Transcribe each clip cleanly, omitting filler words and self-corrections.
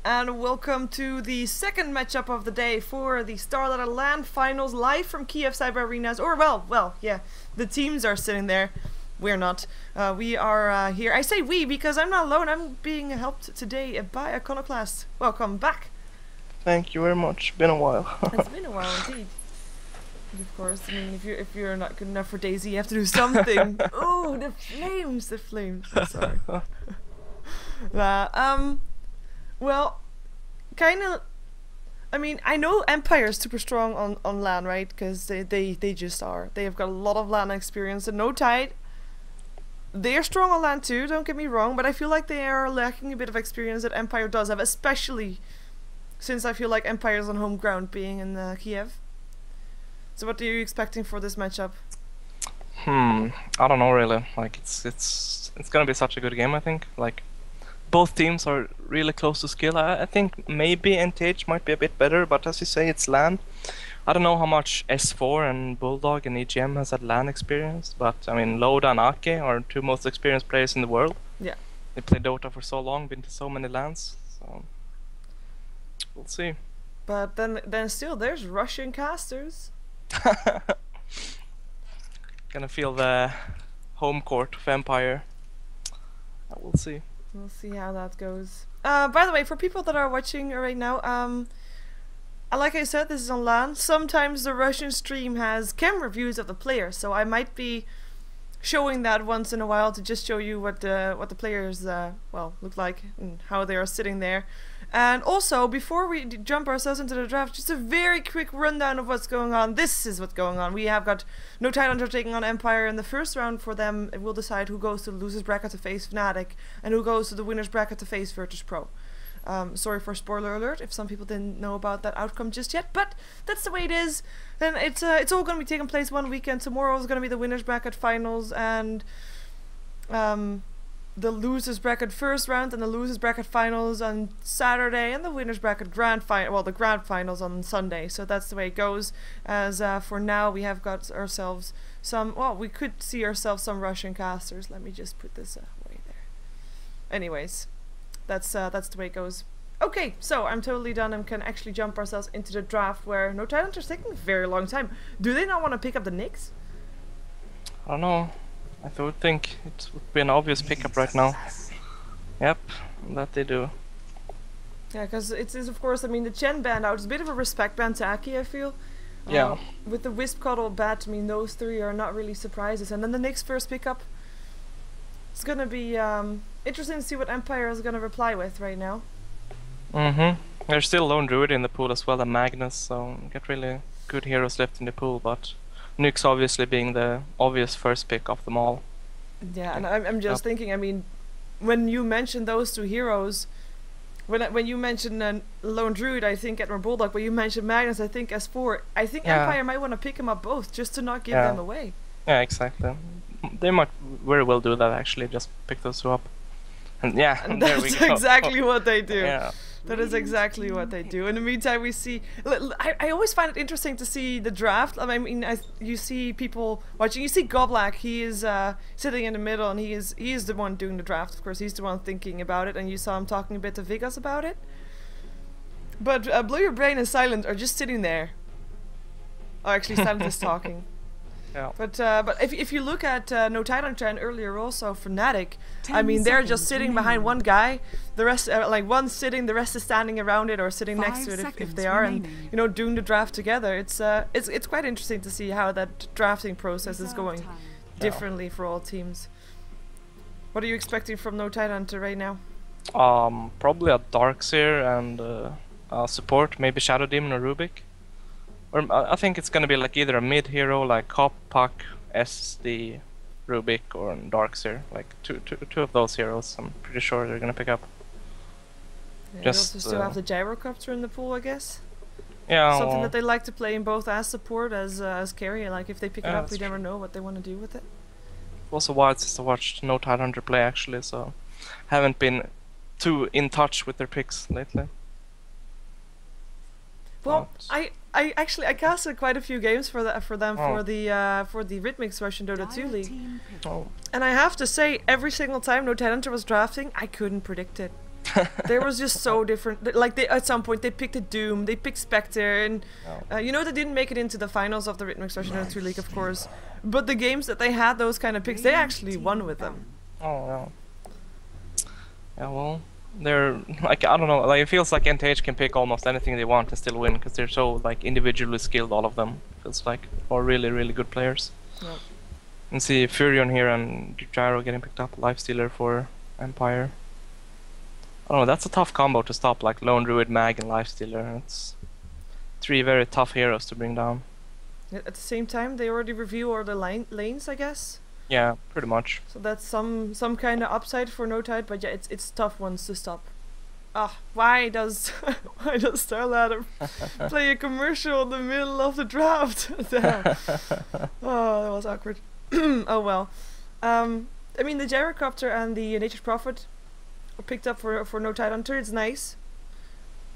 and welcome to the second matchup of the day for the StarLadder LAN Finals, live from Kiev Cyber Arenas. Or yeah, the teams are sitting there. We're not. We are here. I say we because I'm not alone. I'm being helped today by Iconoclast. Welcome back. Thank you very much. Been a while. It's been a while indeed. And of course, I mean, if you're not good enough for Daisy, you have to do something. Oh, the flames! The flames. I'm sorry. Well, kind of. I mean, I know Empire is super strong on LAN, right? Because they just are. They have got a lot of LAN experience. And No Tide, they're strong on LAN too. Don't get me wrong, but I feel like they are lacking a bit of experience that Empire does have, especially since I feel like Empire is on home ground, being in Kiev. So, what are you expecting for this matchup? I don't know really. Like it's gonna be such a good game. I think like. Both teams are really close to skill. I think maybe NTH might be a bit better, but as you say, it's LAN. I don't know how much S4 and Bulldog and EGM has had LAN experience, but I mean, Loda and Ake are two most experienced players in the world. Yeah. They played Dota for so long, been to so many LANs, so we'll see. But then still, there's Russian casters. Gonna feel the home court of Empire. We'll see. We'll see how that goes. By the way, for people that are watching right now, like I said, this is on LAN. Sometimes the Russian stream has camera views of the players, so I might be showing that once in a while to just show you what the players look like and how they are sitting there. And also, before we jump ourselves into the draft, just a very quick rundown of what's going on. This is what's going on. We have got No Tide taking on Empire in the first round. For them, it will decide who goes to the losers bracket to face Fnatic and who goes to the winners bracket to face Virtus Pro. Sorry for spoiler alert if some people didn't know about that outcome just yet, but that's the way it is. And it's all going to be taking place one weekend. Tomorrow is going to be the winners bracket finals and the losers bracket first round and the losers bracket finals on Saturday and the winners bracket grand finals on Sunday. So that's the way it goes. As for now, we have got ourselves some. Well, we could see ourselves some Russian casters. Let me just put this away there. Anyways, that's the way it goes. Okay, so I'm totally done and can actually jump ourselves into the draft where No Tide is taking a very long time. Do they not want to pick up the Knicks? I don't know. I would think it would be an obvious pickup right now. Yep, that they do. Yeah, because it is, of course, I mean, the Chen band out is a bit of a respect band to Aki, I feel. Yeah. With the Wisp, Cuddle, Bat, I mean, those three are not really surprises. And then the Knicks' first pickup, it's going to be interesting to see what Empire is going to reply with right now. There's still Lone Druid in the pool as well, and Magnus, so got really good heroes left in the pool, but Nyx obviously being the obvious first pick of them all. Yeah, and I'm just thinking, I mean, when you mentioned those two heroes, when you mentioned Lone Druid, I think Edward Bulldog, when you mentioned Magnus, I think S4, I think Empire might want to pick them up both, just to not give them away. Yeah, exactly. They might very well do that, actually, just pick those two up. And there we go. That's exactly what they do. Yeah. That is exactly what they do. In the meantime, we see. I always find it interesting to see the draft. I mean, you see people watching. You see Goblak. He is sitting in the middle, and he is the one doing the draft. Of course, he's the one thinking about it. And you saw him talking a bit to Vigas about it. But Blow Your Brain and Silent are just sitting there. Oh, actually, Silent is talking. Yeah. But if you look at No Tide and earlier, also Fnatic, I mean, they're just sitting behind one guy, the rest like one sitting, the rest is standing around it or sitting next to it if they are, and you know, doing the draft together. It's quite interesting to see how that drafting process is going differently for all teams. What are you expecting from No Tide Hunter right now? Probably a Darkseer and support, maybe Shadow Demon or Rubik. Or I think it's gonna be like either a mid hero like Cop, Puck, SD, Rubik, or Darkseer. Like two of those heroes. I'm pretty sure they're gonna pick up. Yeah, they also still have the Gyrocopter in the pool, I guess. Yeah. Something that they like to play in both as support as carry. Like if they pick it up, we never know what they want to do with it. It was a while since I watched No Tide Hunter play actually, so haven't been too in touch with their picks lately. Well, I actually casted quite a few games for them for the Rhythmix Russian Dota 2 League. And I have to say, every single time No Tide Hunter was drafting, I couldn't predict it. They was just so different. Like they at some point they picked a Doom, they picked Spectre, and you know they didn't make it into the finals of the Rhythmic Expression 2 League, of course. But the games that they had those kind of picks, they actually won with them. Oh yeah. Yeah, well, they're like I don't know. Like it feels like NTH can pick almost anything they want and still win because they're so like individually skilled, all of them. Feels like are really really good players. Yep. And see Furion here and Gyro getting picked up, Lifestealer for Empire. I don't know, that's a tough combo to stop, like Lone Druid, Mag, and Lifestealer. It's 3 very tough heroes to bring down. At the same time, they already review all the lanes, I guess. Yeah, pretty much. So that's some kind of upside for No Tide, but yeah, it's tough ones to stop. Ah, why does StarLadder play a commercial in the middle of the draft? Damn. Oh, that was awkward. Oh well. I mean, the Gyrocopter and the Nature's Prophet were picked up for No Tide Hunter. It's nice.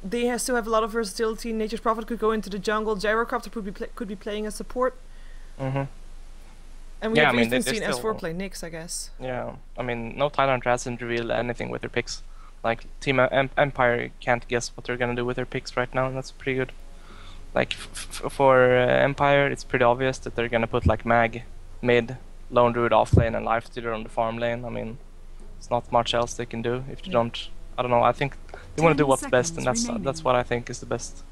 They still have a lot of versatility. Nature's Prophet could go into the jungle. Gyrocopter could be playing as support. Mm-hmm. And we have recently seen S4 play Nyx, I guess. Yeah, I mean, No Tide Hunter hasn't revealed anything with their picks. Like Team Empire can't guess what they're gonna do with their picks right now, and that's pretty good. Like for Empire, it's pretty obvious that they're gonna put like Mag mid, Lone Druid off lane, and Lifestealer on the farm lane. I mean, it's not much else they can do if they don't. I don't know. I think they want to do what's best, and that's what I think is the best,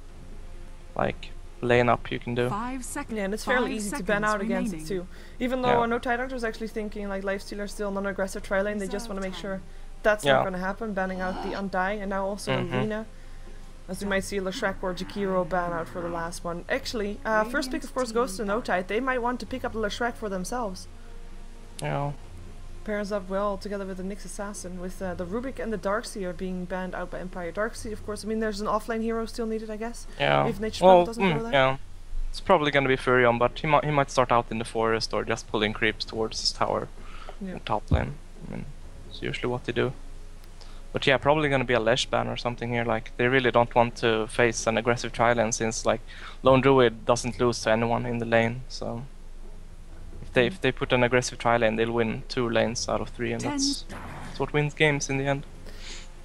like, lane up you can do. 5 seconds. Yeah, and it's fairly easy to ban out against it too. Even though No Tide Hunter is actually thinking like Lifestealer still non-aggressive tri lane, they just want to make sure that's not going to happen, banning out the Undying, and now also Arena. As we might see Leshrac or Jakiro ban out for the last one. Actually, first pick of course goes to No Tide. They might want to pick up the Leshrac for themselves. Yeah. Pairs up well together with the Nyx Assassin, with the Rubik and the Darkseer being banned out by Empire. Darkseer, of course, I mean there's an offlane hero still needed, I guess. Yeah. If Nature doesn't go there. Yeah. It's probably gonna be Furion, but he might start out in the forest or just pulling creeps towards his tower in top lane. I mean, it's usually what they do. But yeah, probably gonna be a Lesh ban or something here. Like they really don't want to face an aggressive tri-lane since like Lone Druid doesn't lose to anyone in the lane. So if they put an aggressive tri-lane, they'll win 2 lanes out of 3, and that's what wins games in the end.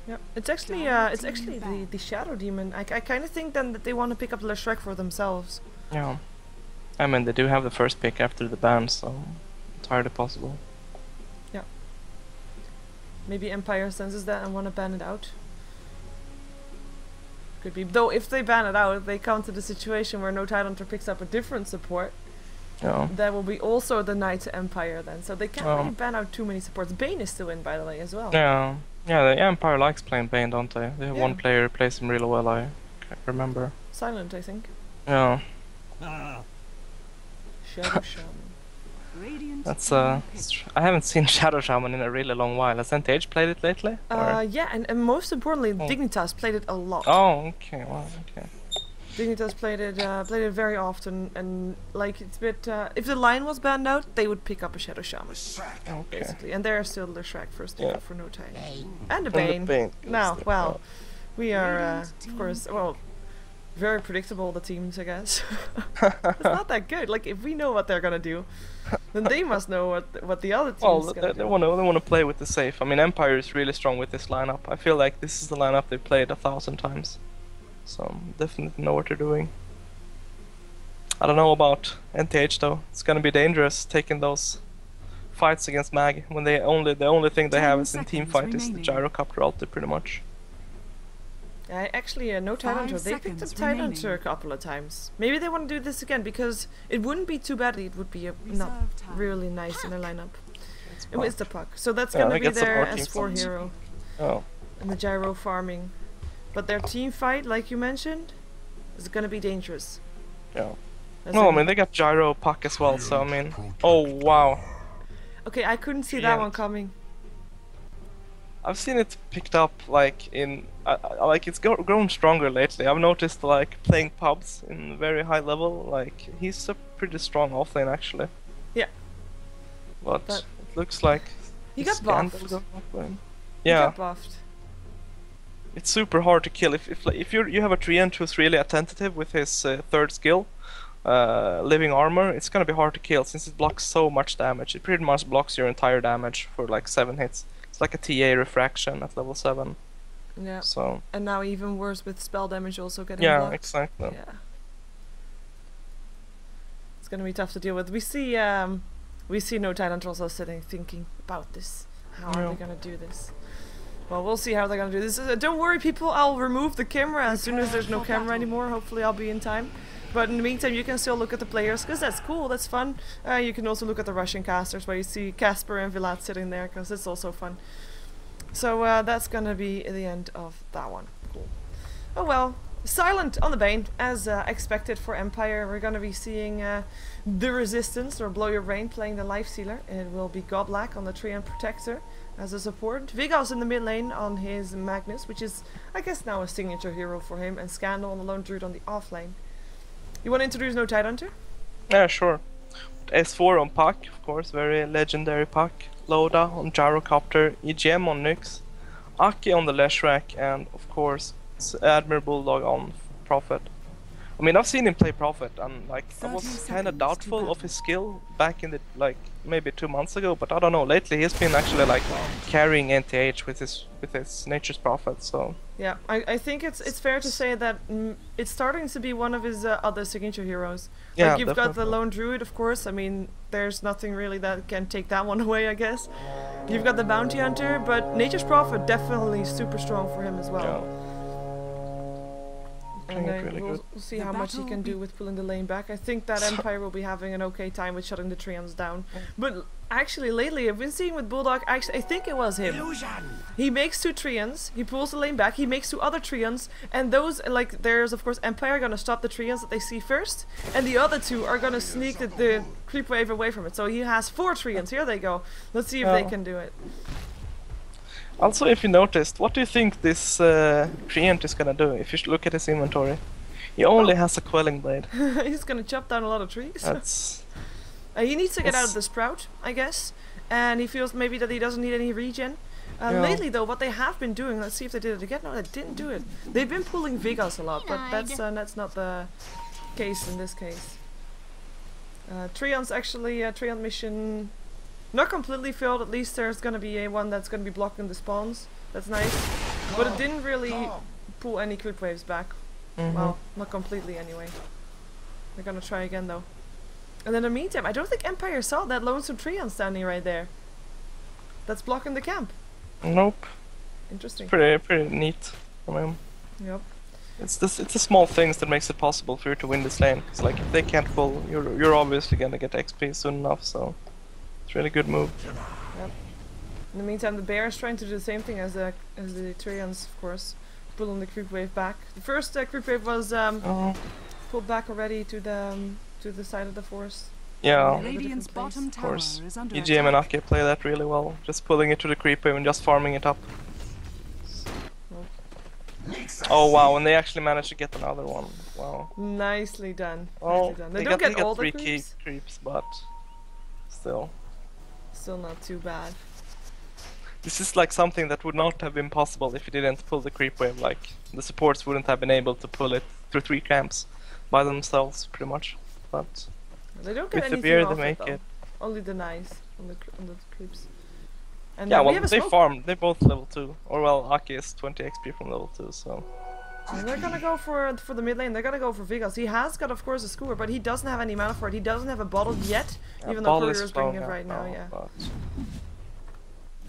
Yeah, it's actually the Shadow Demon. I kind of think then that they want to pick up Leshrac for themselves. Yeah, I mean they do have the first pick after the ban, so entirely possible. Yeah. Maybe Empire senses that and want to ban it out. Could be. Though if they ban it out, they come to the situation where No Tide Hunter picks up a different support. Yeah. That will be also denied to Empire then, so they can't really ban out too many supports. Bane is still in, by the way, as well. Yeah, yeah. The Empire likes playing Bane, don't they? They have one player who plays him really well. I can't remember. Silent, I think. Yeah. Shadow Shaman. That's I haven't seen Shadow Shaman in a really long while. Has NTH played it lately? Yeah, and most importantly, Dignitas played it a lot. Oh, okay. Well, okay. Dignitas played it very often, and like it's a bit. If the line was banned out, they would pick up a Shadow Shaman, basically, and there are still the Shrek first pick up for No Tide, and the Bane. Now, well, we are of course very predictable. The teams, I guess, it's not that good. Like if we know what they're gonna do, then they must know what the other teams. Well, they want to play with the safe. I mean, Empire is really strong with this lineup. I feel like this is the lineup they've played 1,000 times. So definitely know what they're doing. I don't know about NTH though. It's gonna be dangerous taking those fights against Mag when the only thing they have is in team fight is the Gyrocopter ulti pretty much. Actually, No Tide Hunter. They picked up Tide Hunter a couple of times. Maybe they want to do this again because it wouldn't be too bad. It would be not really nice in their lineup. It was the puck, so that's gonna be their S4 hero. Oh. And the Gyro farming. But their team fight, like you mentioned, is gonna be dangerous. Yeah. No, I mean they got Gyro puck as well, so I mean, oh wow. Okay, I couldn't see that one coming. I've seen it picked up like in, like it's grown stronger lately. I've noticed like playing pubs in very high level, like he's a pretty strong offlane actually. Yeah. But it looks like he got buffed. Yeah. He got buffed. It's super hard to kill if you have a treant who's really attentive with his third skill, living armor. It's gonna be hard to kill since it blocks so much damage. It pretty much blocks your entire damage for like 7 hits. It's like a TA refraction at level 7. Yeah. So. And now even worse with spell damage also getting Yeah, blocked. exactly. Yeah. It's gonna be tough to deal with. We see No Tyrant also sitting thinking about this. How are they gonna do this? Well, we'll see how they're gonna do this. Don't worry, people. I'll remove the camera as soon as there's no camera anymore. Hopefully, I'll be in time. But in the meantime, you can still look at the players because that's cool. That's fun. You can also look at the Russian casters where you see Casper and Vilat sitting there because it's also fun. So that's gonna be the end of that one. Cool. Oh well. Silent on the Bane, as expected for Empire. We're gonna be seeing the Resistance, or Blow Your Brain, playing the Life Stealer. It will be Godblack on the Treant Protector as a support. Vigas in the mid lane on his Magnus, which is, I guess, now a signature hero for him, and Scandal on the Lone Druid on the off lane. You want to introduce No Tidehunter? Yeah, sure. S4 on Puck, of course, very legendary Puck. Loda on Gyrocopter, EGM on Nyx, Aki on the Leshrac, and of course Admiral Bulldog on Prophet. I mean, I've seen him play Prophet, and like I was kind of doubtful of his skill back in the maybe 2 months ago, but I don't know. Lately, he's been actually like carrying NTH with his Nature's Prophet. So yeah, I think it's fair to say that it's starting to be one of his other signature heroes. Yeah, like you've definitely. got the Lone Druid, of course. I mean, there's nothing really that can take that one away, I guess. You've got the Bounty Hunter, but Nature's Prophet definitely super strong for him as well. yeah. And Really we'll see how much he can do with pulling the lane back. I think that Empire will be having an okay time with shutting the Treants down. But actually, lately, I've been seeing with Bulldog, actually, I think it was him. He makes 2 Treants, he pulls the lane back, he makes 2 other Treants, and those, like, there's, of course, Empire gonna stop the Treants that they see first, and the other 2 are gonna sneak the creep wave away from it. So he has 4 Treants. Here they go. Let's see if they can do it. Also, if you noticed, what do you think this Treant is gonna do? If you look at his inventory, he only has a Quelling Blade. He's gonna chop down a lot of trees. That's. He needs to get out of the Sprout, I guess, and he feels maybe that he doesn't need any regen. Yeah. Lately, though, what they have been doing, let's see if they did it again. No, they didn't do it. They've been pulling Vigas a lot, but that's not the case in this case. Treant's actually Treant mission. Not completely filled, at least there's gonna be a one that's gonna be blocking the spawns. That's nice. But it didn't really pull any creep waves back. Well, not completely anyway. They're gonna try again though. And in the meantime, I don't think Empire saw that lonesome Treant standing right there. That's blocking the camp. Nope. Interesting. Pretty neat. I mean, yep. it's the small things that makes it possible for you to win this lane. It's like if they can't pull, you're obviously gonna get XP soon enough. So. It's really good move. Yep. In the meantime, the bear is trying to do the same thing as the Treants, of course, pulling the creep wave back. The first creep wave was pulled back already to the side of the forest. Yeah, Radiant's bottom of course. tower is under EGM and Aki play that really well. Just pulling it to the creep wave and just farming it up. Oh wow, and they actually managed to get another one. Wow. Nicely done. Oh, Nicely done. They don't get all the 3 creeps, but still. Still not too bad. This is like something that would not have been possible if you didn't pull the creep wave. Like the supports wouldn't have been able to pull it through 3 camps by themselves, pretty much. But they don't get with the anything beer, off they make it. it. Only the knives on the creeps. And Yeah, we well, have a they smoke. farm. They're both level 2. Or well, Aki is 20 XP from level 2, so. And they're gonna go for the mid lane. They're gonna go for Vigas. He has got, of course, a skewer, but he doesn't have any mana for it. He doesn't have a bottle yet, even though Courier is bringing it right now. Yeah. But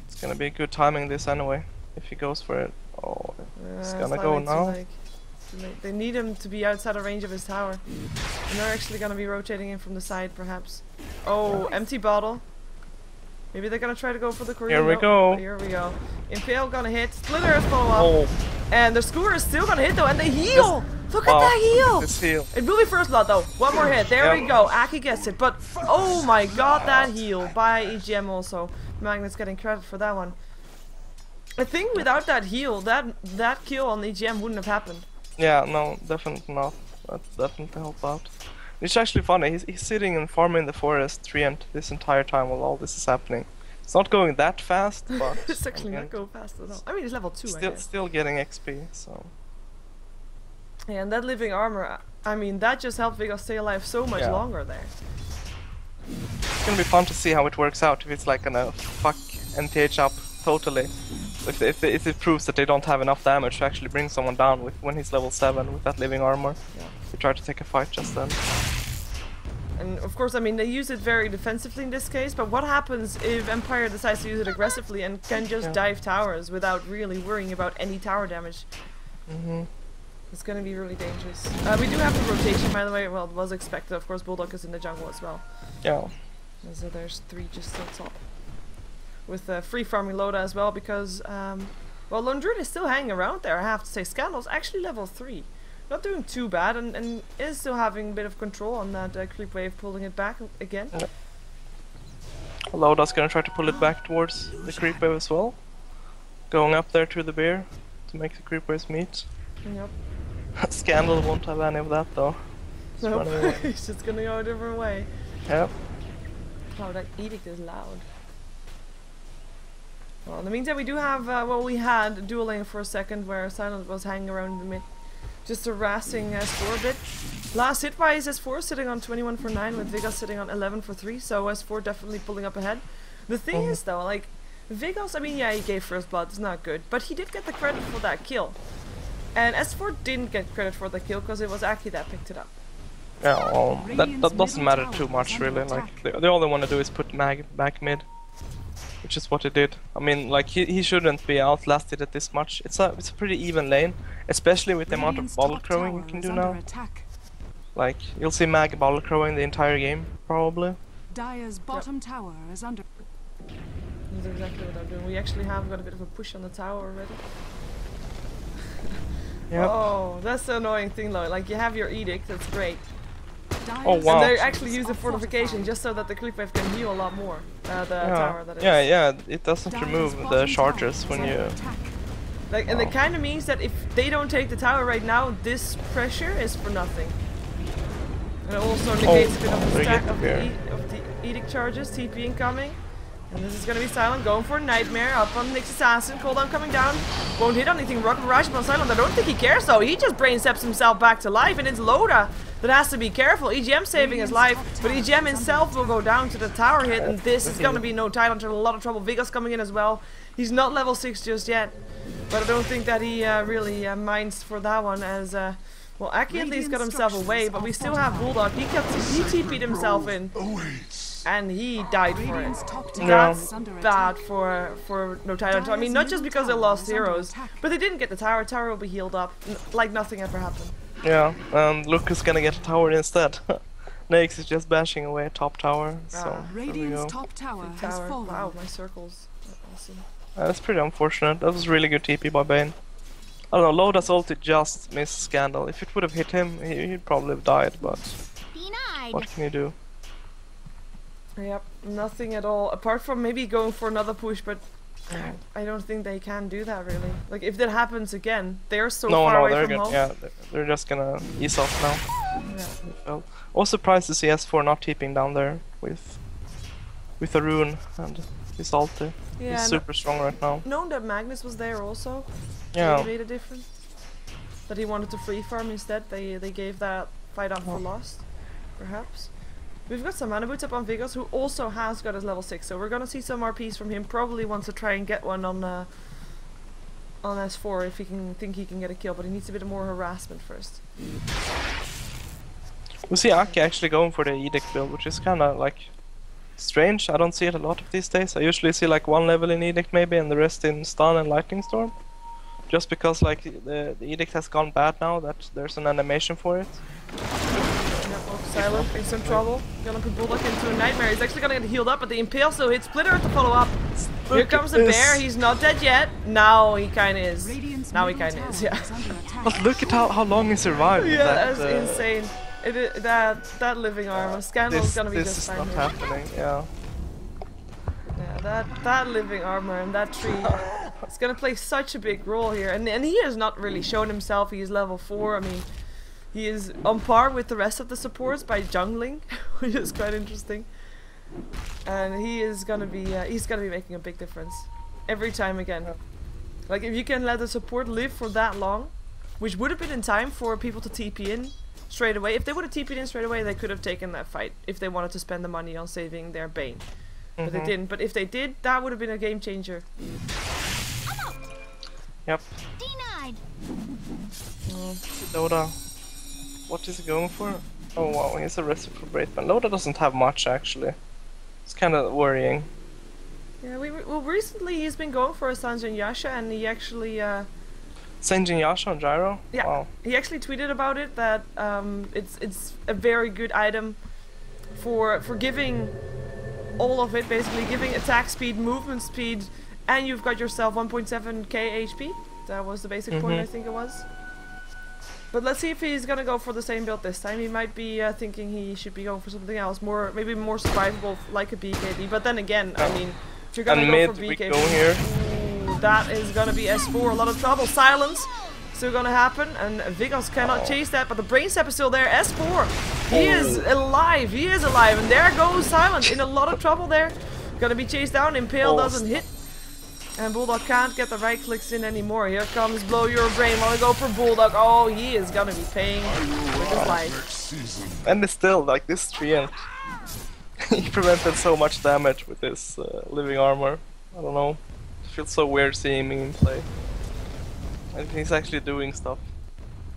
it's gonna be good timing this anyway, if he goes for it. Oh, it's gonna go now. Too late. They need him to be outside of range of his tower, and they're actually gonna be rotating in from the side, perhaps. Oh, empty bottle. Maybe they're gonna try to go for the Courier. Here we go. Here we go. Impale gonna hit. Splitter is follow up. Oh. And the skewer is still gonna hit though, and they heal! Look at Wow, that heal! this heal. It will be first blood though. One more hit. There Yep. we go. Aki gets it. But oh my god, that heal by EGM also. Magnus getting credit for that one. I think without that heal, that kill on EGM wouldn't have happened. Yeah, no, definitely not. That definitely helped out. It's actually funny. He's sitting and farming the forest Treant this entire time while all this is happening. It's not going that fast, but It's actually not going fast at all. I mean, it's level 2, I guess. Still getting XP, so. Yeah, and that living armor, I mean, that just helped Vigas stay alive so much longer there. It's gonna be fun to see how it works out, if it's like gonna fuck NTH up totally. if it proves that they don't have enough damage to actually bring someone down when he's level 7 with that living armor. Yeah. They try to take a fight just then. And of course, I mean, they use it very defensively in this case, but what happens if Empire decides to use it aggressively and can just dive towers without really worrying about any tower damage? It's gonna be really dangerous. We do have the rotation, by the way. Well, it was expected. Of course, Bulldog is in the jungle as well. Yeah. And so there's 3 just on top. With free farming Loda as well, because, well, Lone Druid is still hanging around there, I have to say. Scandal's actually level 3. Not doing too bad, and is still having a bit of control on that creep wave, pulling it back again. Yeah. Loda's gonna try to pull it back towards the creep wave as well. Going up there to the bear to make the creep waves meet. Yep. Scandal won't have any of that though. Nope. He's just gonna go a different way. Yep. Oh, that edict is loud. Well, in the meantime, we do have, well, we had dual lane for a second where Silent was hanging around in the mid, just harassing S4 a bit. Last hit by is S4 sitting on 21 for 9 with Vigos sitting on 11 for 3, so S4 definitely pulling up ahead. The thing is though, like, Vigos, I mean, yeah, he gave first blood, it's not good, but he did get the credit for that kill. And S4 didn't get credit for the kill because it was Aki that picked it up. Yeah, well, that doesn't matter too much really, like, they all they want to do is put Mag back mid. Which is what he did. I mean, like, he shouldn't be outlasted at this much. It's a pretty even lane, especially with the amount of bottle crowing you can do now. Like, you'll see Mag bottle crowing the entire game, probably. Dire's bottom tower is under. That's exactly what I'm doing. We actually have got a bit of a push on the tower already. Yep. Oh, that's the annoying thing though. Like, you have your edict, that's great. Oh wow. And they actually use the fortification just so that the creep wave can heal a lot more. The tower, that is. Yeah, it doesn't remove the charges when you... Like, and it kind of means that if they don't take the tower right now, this pressure is for nothing. And it also negates a bit of the stack of the edict charges, TP incoming. And this is gonna be Silent going for a Nightmare up on Nyx Assassin. Cooldown coming down. Won't hit anything. Rocket Barrage on Silent. I don't think he cares though. He just brain steps himself back to life, and it's Loda that has to be careful. EGM saving his life, but EGM himself will go down to the tower hit, and this is gonna be no Silent in a lot of trouble. Vigos coming in as well. He's not level 6 just yet, but I don't think that he really minds for that one as well, Aki at least got himself away, but we still have Bulldog. He TP'd himself in. And he died for it. That's bad for no title. I mean, not just because they lost heroes, but they didn't get the tower. Tower will be healed up, like nothing ever happened. Yeah, and Luke is gonna get a tower instead. Nyx is just bashing away top tower, so there we go. Top tower has fallen. Wow, my circles. Awesome. That's pretty unfortunate. That was really good TP by Bane. I don't know, Loda's ulti just missed Scandal. If it would have hit him, he'd probably have died, but what can you do? Yep, nothing at all, apart from maybe going for another push, but I don't think they can do that really. Like, if that happens again, they're so far away from home. Yeah, they're just gonna ease off now. Yeah. Well, I was surprised to see S4 not TPing down there with a rune and his ulti. Yeah, he's super strong right now. Known that Magnus was there also. Yeah. Made a difference. That he wanted to free farm instead. They gave that fight up for lost, perhaps. We've got some mana boots up on Vigos, who also has got his level 6, so we're gonna see some RPs from him. Probably wants to try and get one on S4 if he can think he can get a kill, but he needs a bit more harassment first. We see Aki actually going for the Edict build, which is kind of like strange. I don't see it a lot of these days. I usually see like one level in Edict maybe, and the rest in Stun and Lightning Storm. Just because like the Edict has gone bad now that there's an animation for it. Silent in some trouble. Gonna put Bulldog into a Nightmare. He's actually gonna get healed up, but the Impale still hits Splitter to follow up. Here comes the bear. He's not dead yet. Now he kinda is. Now he kinda is, yeah. But look at how long he survived. Yeah, that's insane. That living armor. Scandal's gonna be just fine. This is not happening, yeah. Yeah, that living armor and that tree. It's gonna play such a big role here. And he has not really shown himself. He's level 4. I mean, he is on par with the rest of the supports by jungling, which is quite interesting. And he is gonna be making a big difference every time again. Like, if you can let the support live for that long, which would have been in time for people to TP in straight away. If they would have TP'd in straight away, they could have taken that fight if they wanted to spend the money on saving their Bane. But they didn't. But if they did, that would have been a game changer. Yep. Denied. Loda. What is he going for? Oh wow, he's arrested for Braithman. Loda doesn't have much actually. It's kind of worrying. Yeah, well, recently he's been going for a Sanjin Yasha, and he actually Senjin Yasha on Gyro? yeah, Wow. he actually tweeted about it that it's a very good item for giving all of it, basically giving attack speed, movement speed, and you've got yourself 1.7k HP. That was the basic point, I think it was. But let's see if he's gonna go for the same build this time. He might be thinking he should be going for something else, maybe more survivable, like a BKB. But then again, I mean, if you're gonna go for BKB, ooh, that is gonna be S4, a lot of trouble. Silence still gonna happen, and Vigos cannot chase that, but the brain step is still there. S4, he is alive, and there goes Silence in a lot of trouble there. Gonna be chased down, Impale doesn't hit. And Bulldog can't get the right clicks in anymore. Here comes Blow Your Brain. Wanna go for Bulldog. Oh, he is gonna be paying with his life. And it's still like this treant. He prevented so much damage with his living armor. I don't know. It feels so weird seeing him in play. And he's actually doing stuff.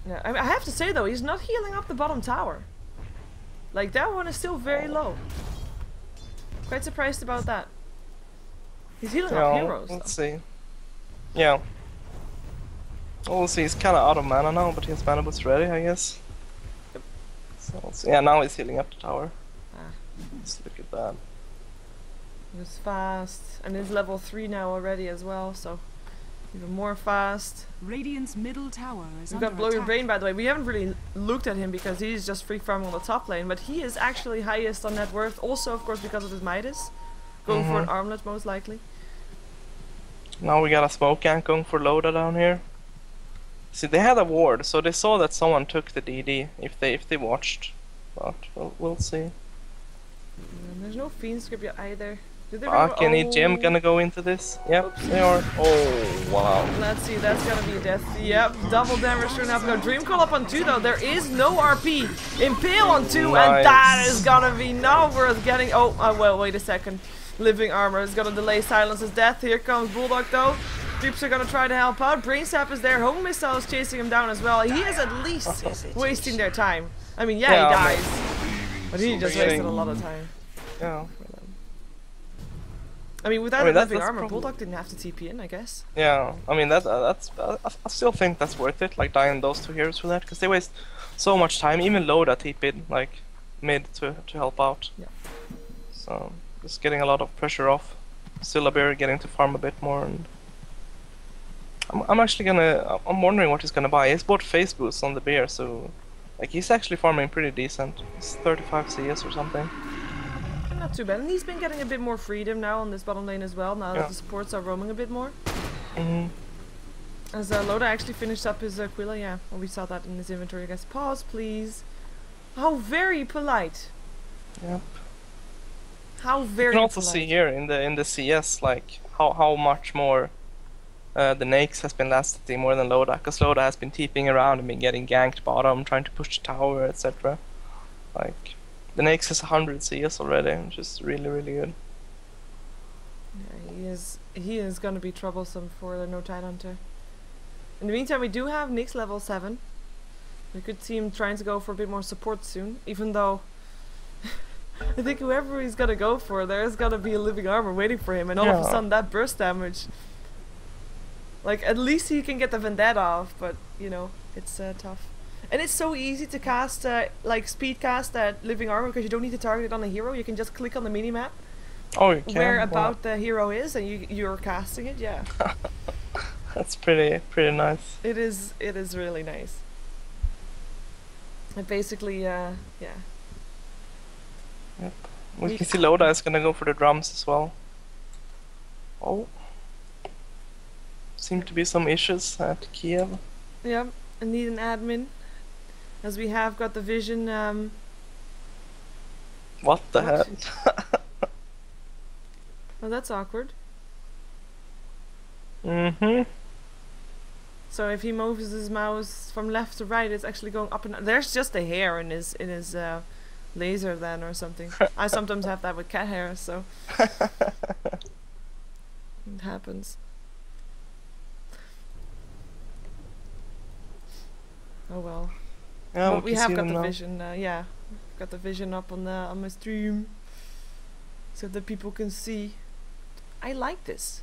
Yeah, I have to say though, he's not healing up the bottom tower. Like, that one is still very low. Quite surprised about that. He's healing up heroes. Let's see. Yeah. We'll see. He's kind of out of mana now, but his mana boost ready, I guess. So let's see. Yeah, now he's healing up the tower. Let's look at that. He's fast, and he's level 3 now already as well, so even more fast. Radiant's middle tower is We've got Blow Your Brain, by the way. We haven't really looked at him because he's just free farming on the top lane, but he is actually highest on net worth. Also, of course, because of his Midas. Going for an armlet, most likely. Now we got a smoke gank going for Loda down here. See, they had a ward, so they saw that someone took the DD if they watched. But we'll see. There's no Fiend script yet either. Did they Fucking EGM gonna go into this? Yep, oops. They are. Oh, wow. Let's see, that's gonna be death. Yep, double damage to enough. No Dream Call up on 2 though. There is no RP. Impale on 2, nice. And that is gonna be not worth getting. Oh, well, wait a second. Living armor is gonna delay Silence's death. Here comes Bulldog though. Creeps are gonna try to help out. Brain Sap is there. Home Missile is chasing him down as well. He is at least wasting their time. I mean, yeah, he dies. But he just wasted a lot of time. Yeah. I mean, without living armor, Bulldog didn't have to TP in, I guess. Yeah, I mean, I still think that's worth it, like dying those 2 heroes for that, because they waste so much time. Even Loda TP'd, like, mid to help out. Yeah. So, just getting a lot of pressure off. Syllabear getting to farm a bit more, and I'm actually gonna. I'm wondering what he's gonna buy. He's bought phase boost on the bear, so like he's actually farming pretty decent. He's 35 CS or something. Not too bad, and he's been getting a bit more freedom now on this bottom lane as well. Now that the supports are roaming a bit more. As Loda actually finished up his Aquila, yeah. Well, we saw that in his inventory. I guess. Pause, please. How very polite. Yep. How very. You can also polite. see here in the CS like how much more the Nakes has been last team more than Loda, because Loda has been TPing around and been getting ganked bottom, trying to push the tower, etc. Like the Nakes has 100 CS already, which is really good. Yeah, he is gonna be troublesome for the No Tide Hunter. In the meantime, we do have Nyx level 7. We could see him trying to go for a bit more support soon, even though I think whoever he's gonna go for, there's gonna be a living armor waiting for him, and all of a sudden that burst damage. Like, at least he can get the Vendetta off, but you know, it's tough. And it's so easy to cast, like speed cast that living armor, because you don't need to target it on a hero. You can just click on the minimap. Oh, you can. Where about the hero is, and you're casting it. Yeah. That's pretty nice. It is really nice. And basically, yeah. Yep. We can see Loda is gonna go for the drums as well. Oh. Seem to be some issues at Kiev. Yep, I need an admin. As we have got the vision, What the heck? Oh, that's awkward. So if he moves his mouse from left to right, it's actually going up and down. There's just a hair in his laser then or something. I sometimes have that with cat hair, so it happens. Oh well. Yeah, Well, we can have see got them the now. vision. Yeah, got the vision up on my stream, so that people can see. I like this.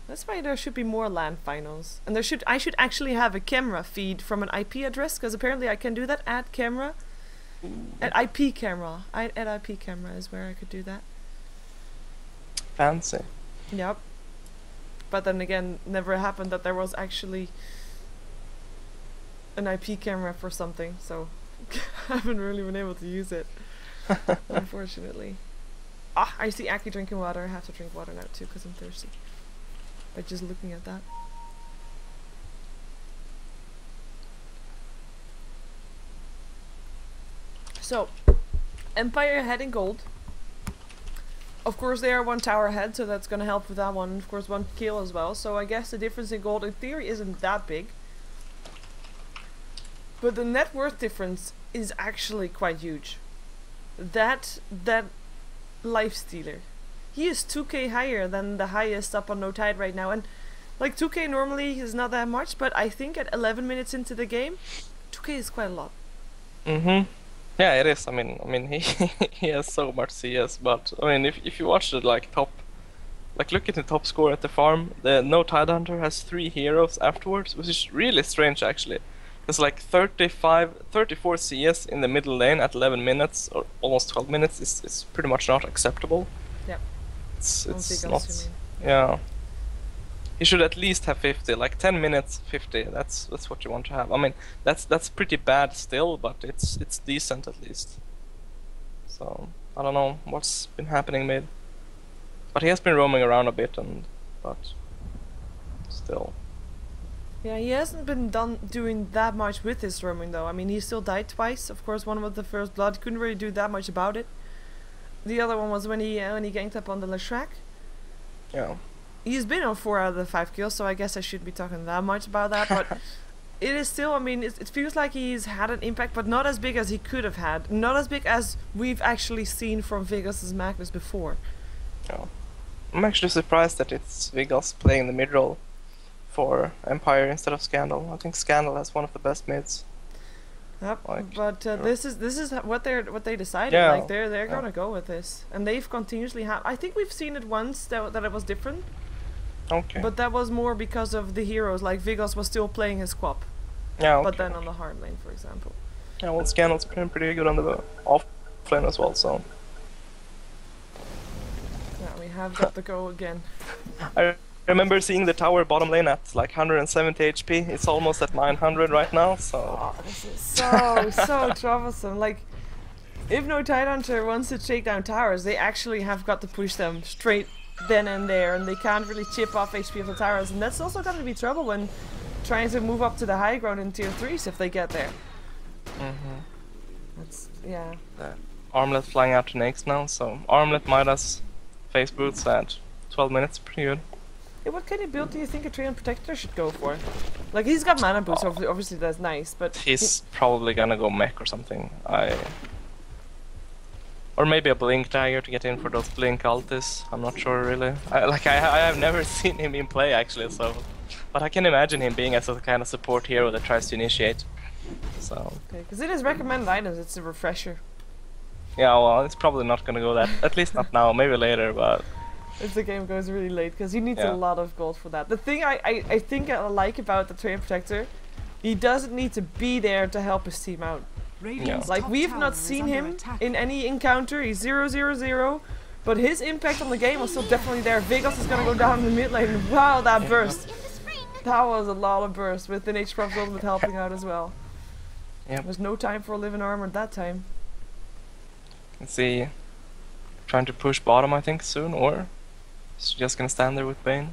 That's why there should be more LAN finals, and I should actually have a camera feed from an IP address, because apparently I can do that. Add camera. At IP camera. At IP camera is where I could do that. Fancy. Yep. But then again, never happened that there was actually an IP camera for something, so I haven't really been able to use it, unfortunately. Ah, I see Aki drinking water. I have to drink water now too, because I'm thirsty. By just looking at that. So, Empire ahead in gold. Of course, they are one tower ahead, so that's gonna help with that one. Of course, one kill as well. So I guess the difference in gold, in theory, isn't that big. But the net worth difference is actually quite huge. That Lifestealer, he is 2k higher than the highest up on No Tide right now, and like 2k normally is not that much, but I think at 11 minutes into the game, 2k is quite a lot. Mhm. Yeah, it is. I mean, he he has so much CS, but I mean, if you watch the look at the top score at the farm, the No Tide Hunter has 3 heroes afterwards, which is really strange actually. It's like 34 CS in the middle lane at 11 minutes or almost 12 minutes is pretty much not acceptable. Yep. It's not. Yeah. You should at least have 50, like 10 minutes, 50. That's what you want to have. I mean, that's pretty bad still, but it's decent at least. So I don't know what's been happening mid, but he has been roaming around a bit, but still. Yeah, he hasn't been doing that much with his roaming though. I mean, he still died twice. Of course, one was the first blood. Couldn't really do that much about it. The other one was when he ganked up on the Leshrac. Yeah. He's been on 4 out of the 5 kills, so I guess I shouldn't be talking that much about that, but it is still, I mean, it feels like he's had an impact, but not as big as he could have had. Not as big as we've actually seen from Vegas' Magnus before. Yeah. I'm actually surprised that it's Vigas playing the mid role for Empire instead of Scandal. I think Scandal has one of the best mids. Yep, Like, but this is what they decided. Yeah. Like they're gonna go with this, and they've continuously I think we've seen it once that it was different. Okay. But that was more because of the heroes. Like Vigas was still playing his Quap, Yeah. Okay. but then on the hard lane, for example. Yeah, well, Scandal's been pretty good on the off lane as well. So. Yeah, we have got to go again. I remember seeing the tower bottom lane at like 170 HP. It's almost at 900 right now, so... Oh, this is so troublesome. Like, if no Tide Hunter wants to take down towers, they actually have got to push them straight then and there, and they can't really chip off HP of the towers. And that's also going to be trouble when trying to move up to the high ground in tier 3s if they get there. That's, yeah. Armlet flying out to Nakes now, so Armlet, Midas, face boots at 12 minutes, pretty good. Yeah, what kind of build do you think a Treant Protector should go for? Like, he's got mana boots, obviously that's nice, but... He's probably gonna go mech or something. Or maybe a Blink Dagger to get in for those Blink ultis. I'm not sure really. I have never seen him in play actually, so... But I can imagine him being as a kind of support hero that tries to initiate. So... Okay, because it is recommended items, it's a refresher. Yeah, well, it's probably not gonna go that... At least not now, maybe later, but... If the game goes really late, because he needs Yeah. a lot of gold for that. The thing I think I like about the Treant Protector, he doesn't need to be there to help his team out. Radiant's Like, top we've tower not is seen under him attack. in any encounter. He's 0-0-0, but his impact on the game was still definitely there. Vegas is gonna go down in the mid lane. Wow, that burst! That was a lot of burst with the H Prof's ultimate helping out as well. Yeah. There was no time for living armor at that time. Let's see. Trying to push bottom, I think, soon, or is she just gonna stand there with Bane?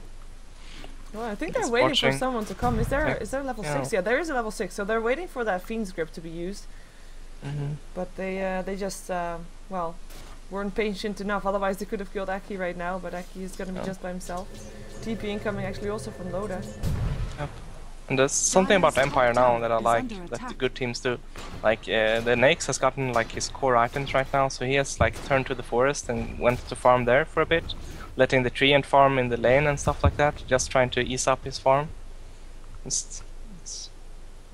Well, I think He's they're waiting watching. for someone to come. Is there Yeah. level Yeah. 6? Yeah, there is a level 6. So they're waiting for that Fiend's Grip to be used. Mm-hmm. But they just well, weren't patient enough. Otherwise they could have killed Aki right now. But Aki is gonna be Yeah. just by himself. TP incoming actually also from Loda. Yep. And there's something about Dire's Empire top now tower that I is like, under that the attack. good teams do. Like, the Nakes has gotten like his core items right now, so he has like turned to the forest and went to farm there for a bit, letting the Treant farm in the lane and stuff like that, just trying to ease up his farm. It's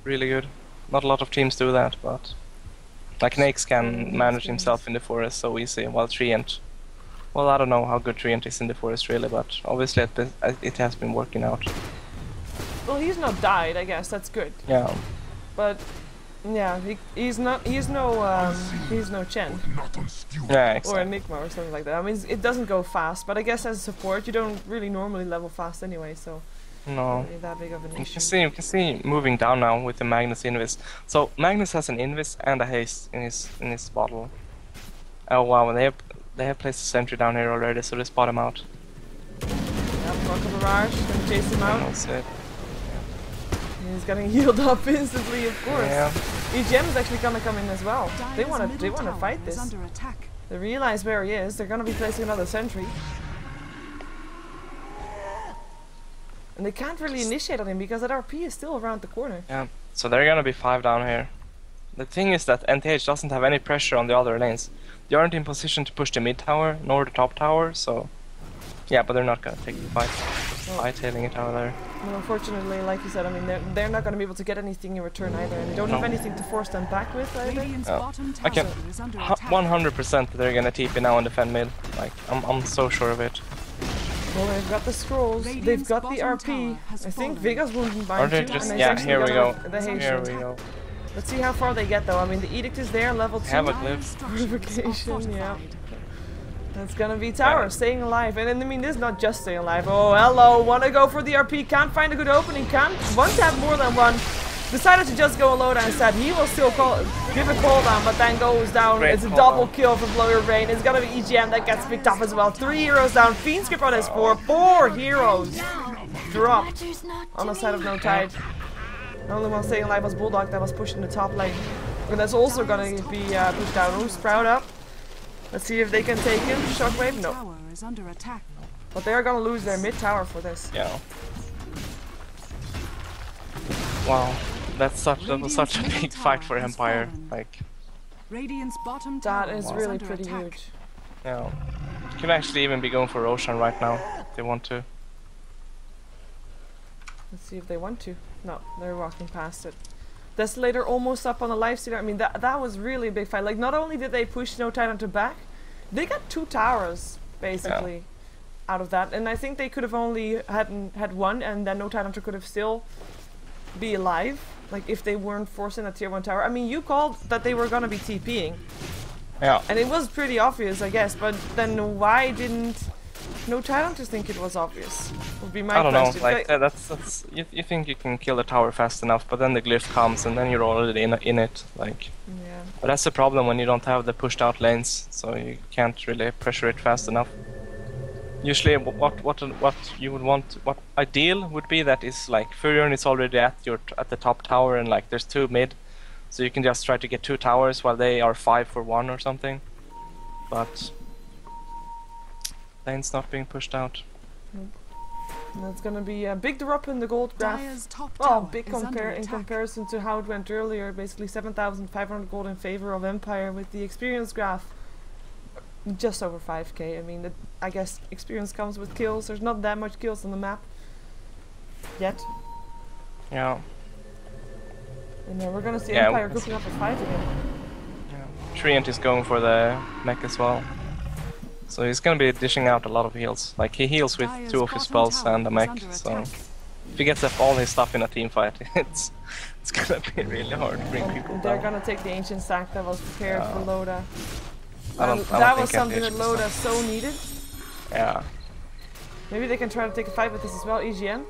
really good. Not a lot of teams do that, but like Nakes can manage experience. himself in the forest so easy, while Treant, well, I don't know how good Treant is in the forest really, but obviously it has been working out. Well, he's not died, I guess, that's good. Yeah. But yeah, he's no Chen Yeah, or exactly. Enigma or something like that. I mean, it doesn't go fast, but I guess as a support, you don't really normally level fast anyway, so No. not really that big of an You issue. can see moving down now with the Magnus Invis. So Magnus has an Invis and a haste in his bottle. Oh wow, they have placed a sentry down here already, so they spot him out. Yeah, Rocket Barrage, gonna chase him out. That's it. He's getting healed up instantly, of course. Yeah. EGM is actually gonna come in as well. They Dire's wanna middle tower fight is this. under attack. They realize where he is. They're gonna be placing another sentry. And they can't really initiate on him because that RP is still around the corner. Yeah. So they're gonna be 5 down here. The thing is that NTH doesn't have any pressure on the other lanes. They aren't in position to push the mid tower nor the top tower, so yeah, but they're not gonna take the fight. Hightailing it out there. Well, unfortunately, like you said, I mean, they're not gonna be able to get anything in return either, and they don't have anything to force them back with either. Radiant's Yeah. bottom I can tower is under attack. 100% they're gonna TP now and defend mid. Like I'm so sure of it. Well, they've got the scrolls, they've Radiant's got the bottom RP. tower has I think fallen. Vegas will be Are bind they too, just and yeah? essentially Here we go. gonna- the haste Here rate. we go. Let's see how far they get though. I mean, the edict is there, level 2. Have a Dire's glyph. structures are Fortification, yeah. fortified. That's gonna be tower, staying alive. And I mean, this is not just staying alive. Oh, hello, wanna go for the RP, can't find a good opening, can't want to have more than one. Decided to just go low down instead. He will still give a call down, but then goes down. Great It's a call double down. kill from Blur Rain. It's gonna be EGM that gets picked up as well. 3 heroes down. Fiendscript on his 4. 4 heroes dropped on the side of No Tide. The only one staying alive was Bulldog that was pushing the top lane. And that's also gonna be pushed down. Oh, Sprout up. Let's see if they can take him. Shockwave? No. Tower is under attack. But they are gonna lose their mid tower for this. Yeah. Wow, that was such a big fight for Empire. Like, Radiant's bottom tower That is is really under pretty attack. huge. yeah, could actually even be going for Roshan right now if they want to. Let's see if they want to. No, they're walking past it. Desolator almost up on the lifestealer. I mean, that was really a big fight. Like, not only did they push No Tide onto back, they got 2 towers, basically, out of that. And I think they could have only had one, and then No Tide Hunter could have still be alive. Like, if they weren't forcing a tier 1 tower. I mean, you called that they were gonna be TPing. Yeah, And it was pretty obvious, I guess. But then why didn't No Tide Hunters think it was obvious? Would be my I don't know. question. Like that's you think you can kill the tower fast enough, but then the glyph comes and then you're already in it. Like, Yeah. but that's the problem when you don't have the pushed out lanes, so you can't really pressure it fast enough. Usually, what you would want, what ideal would be that is like Furion is already at the top tower and like there's 2 mid, so you can just try to get 2 towers while they are 5 for 1 or something. But lane's not being pushed out. And that's gonna be a big drop in the gold graph. Dire's top Oh, tower big is under in attack. comparison to how it went earlier. Basically 7,500 gold in favor of Empire with the experience graph just over 5k. I mean, I guess experience comes with kills. There's not that much kills on the map yet. Yeah. And then we're gonna see Yeah, Empire we- grouping up with 5 again. Treant is going for the mech as well. So he's gonna be dishing out a lot of heals. Like, he heals with Dire's 2 of his bottom spells tower and a is mech, under so attack. if he gets up all his stuff in a team fight, it's gonna be really hard to bring people And they're down. gonna take the ancient stack that was prepared for Loda. I don't That think was something that NTH is Loda so needed. Yeah. Maybe they can try to take a fight with this as well. EGN.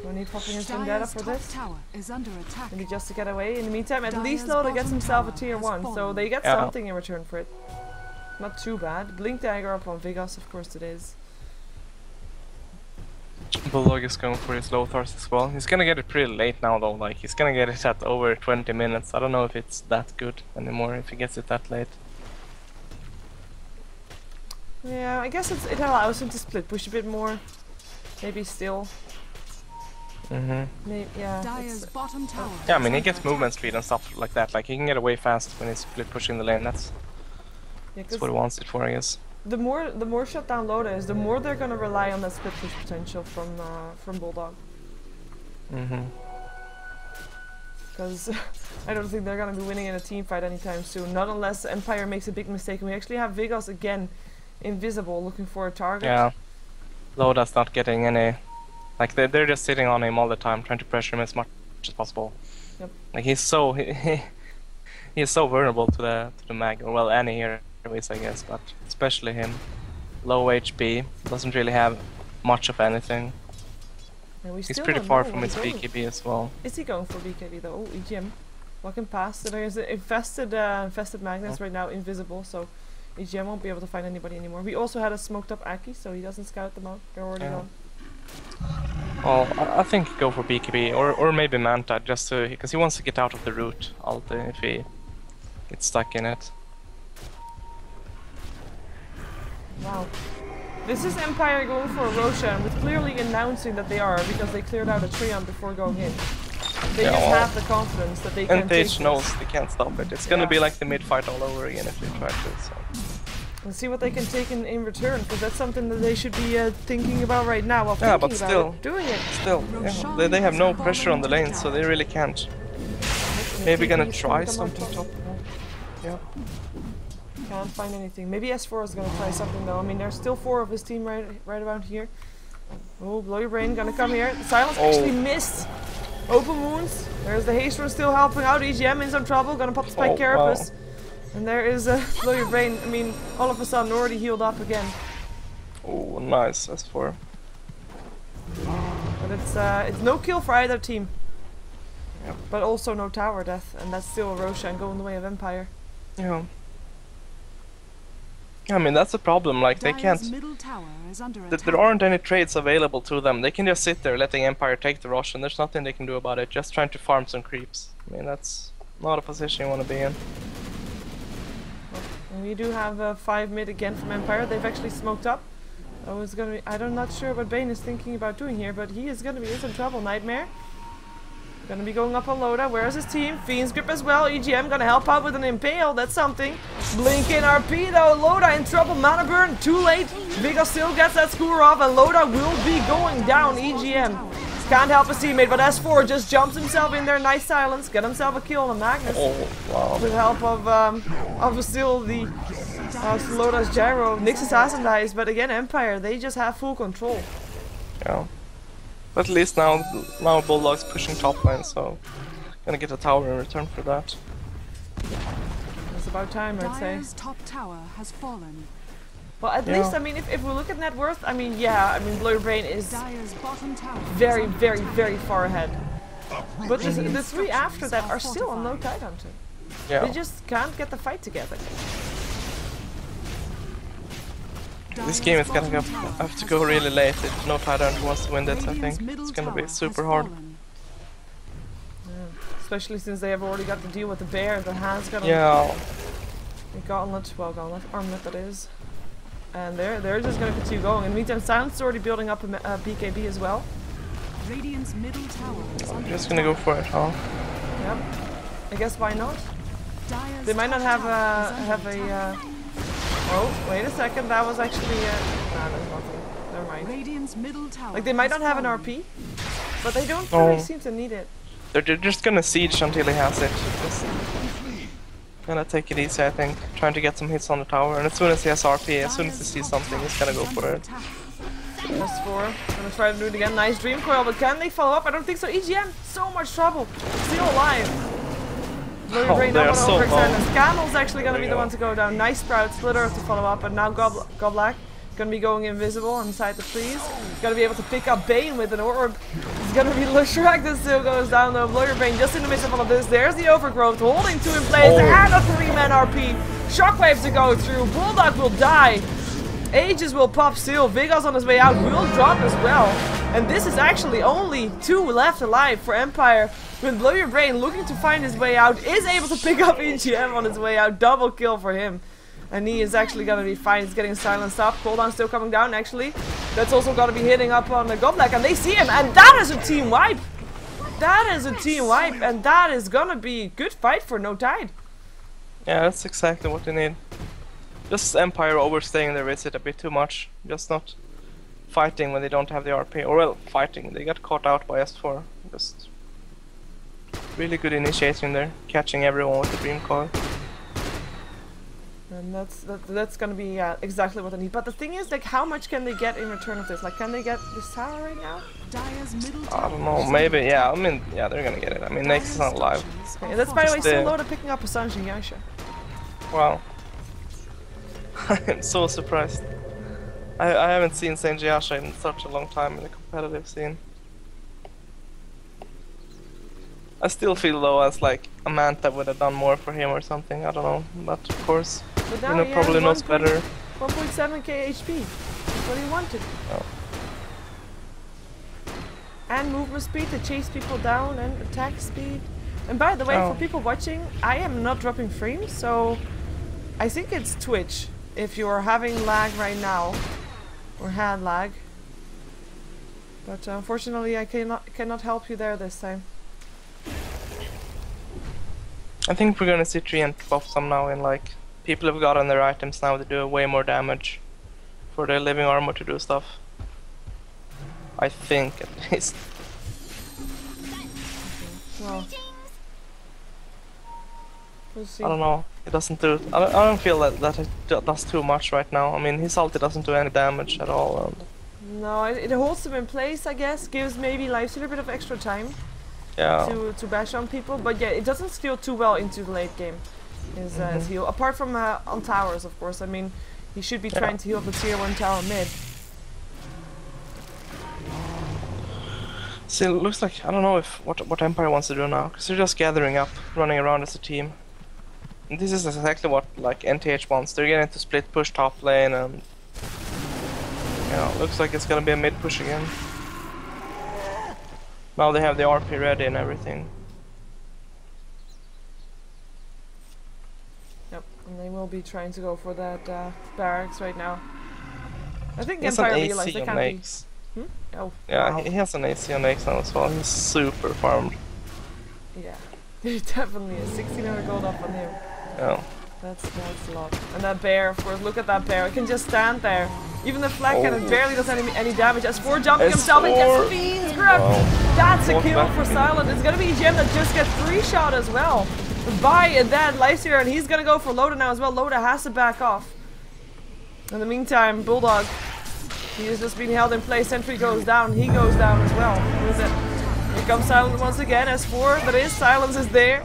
When he popping his vendetta Dire's for top this. tower is under attack. Maybe just to get away. In the meantime, at Dire's least Loda gets bottom himself a tower tier has 1, so fallen. they get Yeah. something in return for it. Not too bad. Blink Dagger up on Vegas, of course it is. Bulldog is going for his Lothars as well. He's gonna get it pretty late now though, like he's gonna get it at over 20 minutes. I don't know if it's that good anymore if he gets it that late. Yeah, I guess it allows him to split push a bit more. Maybe still. Maybe, yeah. Dire's bottom tower. Yeah, I is mean he under gets attack. movement speed and stuff like that. Like he can get away fast when he's split pushing the lane. That's Yeah, what he wants it for, I guess. the more shut down Loda is, the more they're gonna rely on that split push potential from Bulldog. Because I don't think they're gonna be winning in a team fight anytime soon. Not unless Empire makes a big mistake. And we actually have Vegas again, invisible, looking for a target. Yeah. Loda's not getting any. Like they're just sitting on him all the time, trying to pressure him as much as possible. Yep. Like he's so he's so vulnerable to the mag, or well, any heroes I guess, but especially him. Low HP, doesn't really have much of anything. And we He's still pretty don't far know from what his he's going. BKB as well. Is he going for BKB though? Oh, EGM. Walking past. So there's an infested Magnus right now, invisible, so EGM won't be able to find anybody anymore. We also had a smoked up Aki, so he doesn't scout them out. They're already gone. Well, I think go for BKB or maybe Manta, just to because he wants to get out of the root ulti if he gets stuck in it. Wow. This is Empire going for a Roshan, with clearly announcing that they are, because they cleared out a Treon before going in. They just have the confidence that they can take NTH knows they can't stop it. It's gonna be like the mid fight all over again if they try to. So. And see what they can take in return, because that's something that they should be thinking about right now. Well, Yeah, thinking but about still, it, doing it. Still, yeah, they have no pressure on the lane, so they really can't. Maybe gonna try something top. Yeah. Can't find anything. Maybe S4 is gonna try something though. I mean, there's still 4 of his team right around here. Oh, blow your brain, gonna come here. Silence actually missed. Open wounds. There's the haste rune still helping out. EGM in some trouble. Gonna pop the spike carapace. And there is blow your brain. I mean, all of a sudden already healed up again. Oh, nice S4. But it's no kill for either team. Yep. But also no tower death, and that's still a Roshan going the way of Empire. Yeah. I mean, that's the problem, like they can't... There aren't any trades available to them. They can just sit there letting Empire take the rush and there's nothing they can do about it, just trying to farm some creeps. I mean, that's not a position you want to be in. And we do have 5 mid again from Empire. They've actually smoked up. I'm not sure what Bane is thinking about doing here, but he is gonna be in some trouble. Nightmare. Gonna be going up on Loda. Where's his team? Fiend's Grip as well. EGM gonna help out with an Impale. That's something. Blink in RP though. Loda in trouble. Mana burn. Too late. Vigo still gets that score off, and Loda will be going down. EGM can't help his teammate, but S4 just jumps himself in there. Nice silence. Get himself a kill on Magnus. Oh, wow. With help of still the Loda's gyro. Nyx assassin dies, but again Empire, they just have full control. Yeah. But at least now Bulldog's pushing top lane, so gonna get a tower in return for that. It's about time, I'd say. Top tower has fallen. Well, at least, I mean, if we look at net worth, I mean, yeah, I mean, Blue Brain is very, very, very far ahead. But the 3 after that are still on low tide hunter. Yeah. They just can't get the fight together. This game is gonna have to go really late if no tide hunter wants to win this, I think. It's gonna be super hard. Yeah. Especially since they have already got to deal with the bear that has got a gauntlet, armlet that is. And they're just gonna continue going. In the meantime, Silence is already building up a BKB as well. Radiant's middle tower is I'm just gonna go for it, huh? Yep. I guess why not? They might not have a oh, wait a second, that was actually nah, there's nothing. Never mind. Radiant's middle tower. Like they might not have an RP, but they don't really seem to need it. They're just gonna siege until he has it. Just gonna take it easy, I think. Trying to get some hits on the tower, and as soon as he has RP, as soon as he sees something, he's gonna go for it. S4, gonna try to do it again. Nice Dream Coil, but can they follow up? I don't think so. EGM, so much trouble. Still alive. They're so low. Camel's actually gonna be the one to go down. Nice Sprout, Slitter to follow up, and now Goblak gonna be going invisible inside the trees. Gonna be able to pick up Bane with an orb. It's gonna be Lushrag that still goes down though. Blur Bane just in the midst of all of this. There's the Overgrowth holding 2 in place and a 3-man RP. Shockwave to go through. Bulldog will die. Aegis will pop still. Vigas on his way out will drop as well. And this is actually only 2 left alive for Empire. With Blow Your Brain looking to find his way out, is able to pick up EGM on his way out. Double kill for him. And he is actually gonna be fine. He's getting silenced up. Cooldown still coming down actually. That's also gonna be hitting up on the Goblak, and they see him, and that is a team wipe! That is a team wipe, and that is gonna be a good fight for no tide. Yeah, that's exactly what they need. Just Empire overstaying their visit a bit too much. Just not fighting when they don't have the RP. Or well, fighting. They got caught out by S4. Just Really good initiation there, catching everyone with the dream coil. And that's gonna be exactly what I need. But the thing is, like, how much can they get in return of this? Like, can they get this tower right now? Dire's middle I tower don't know, is maybe, under yeah, attack. I mean, yeah, they're gonna get it. I mean, Nake's is not Dire's alive. structures Okay, are that's by the way fortified. still loaded picking up a Sanji Yasha. Wow. I'm so surprised. I haven't seen Senjiasha in such a long time in the competitive scene. I still feel though as like a Manta would have done more for him or something, I don't know. But of course, But you now know, he probably has knows better. 1.7k HP. That's what he wanted. Oh. And movement speed to chase people down and attack speed. And by the way, Oh. for people watching, I am not dropping frames, so I think it's Twitch. If you are having lag right now, or had lag. But unfortunately I cannot help you there this time. I think we're gonna see Treant buff some now in like people have gotten their items now to do way more damage for their living armor to do stuff. I think at least. Well, we'll see. I don't know. It doesn't do. I don't feel that it does too much right now. I mean, his ulti doesn't do any damage at all. And No, it holds him in place, I guess. Gives maybe Lifesteal a bit of extra time yeah. to bash on people. But yeah, it doesn't steal too well into the late game. His heal. Apart from on towers, of course. I mean, he should be trying to heal the tier 1 tower mid. See, it looks like I don't know if what Empire wants to do now, because they're just gathering up, running around as a team. And this is exactly what like NTH wants. They're getting to split push top lane, and looks like it's gonna be a mid push again. Now they have the RP ready and everything. Yep, and they will be trying to go for that barracks right now. I think He has Empire an realized AC they on can't be. Nakes. Oh, Yeah, wow. he has an AC on Nakes now as well. He's super farmed. Yeah, definitely is. 1600 gold up on him. Yeah. That's a lot. And that bear, of course, look at that bear. It can just stand there. Even the flag cannon barely does any damage. S4 jumping himself and gets Fiend's Grip. Wow. That's a What kill back for again. Silent. It's gonna be Jim that just gets 3-shot as well. By and then Lifesteal, and he's gonna go for Loda now as well. Loda has to back off. In the meantime, Bulldog, he is just being held in place. Sentry goes down. He goes down as well. Who is it? Here comes Silent once again. S4, but his silence is there.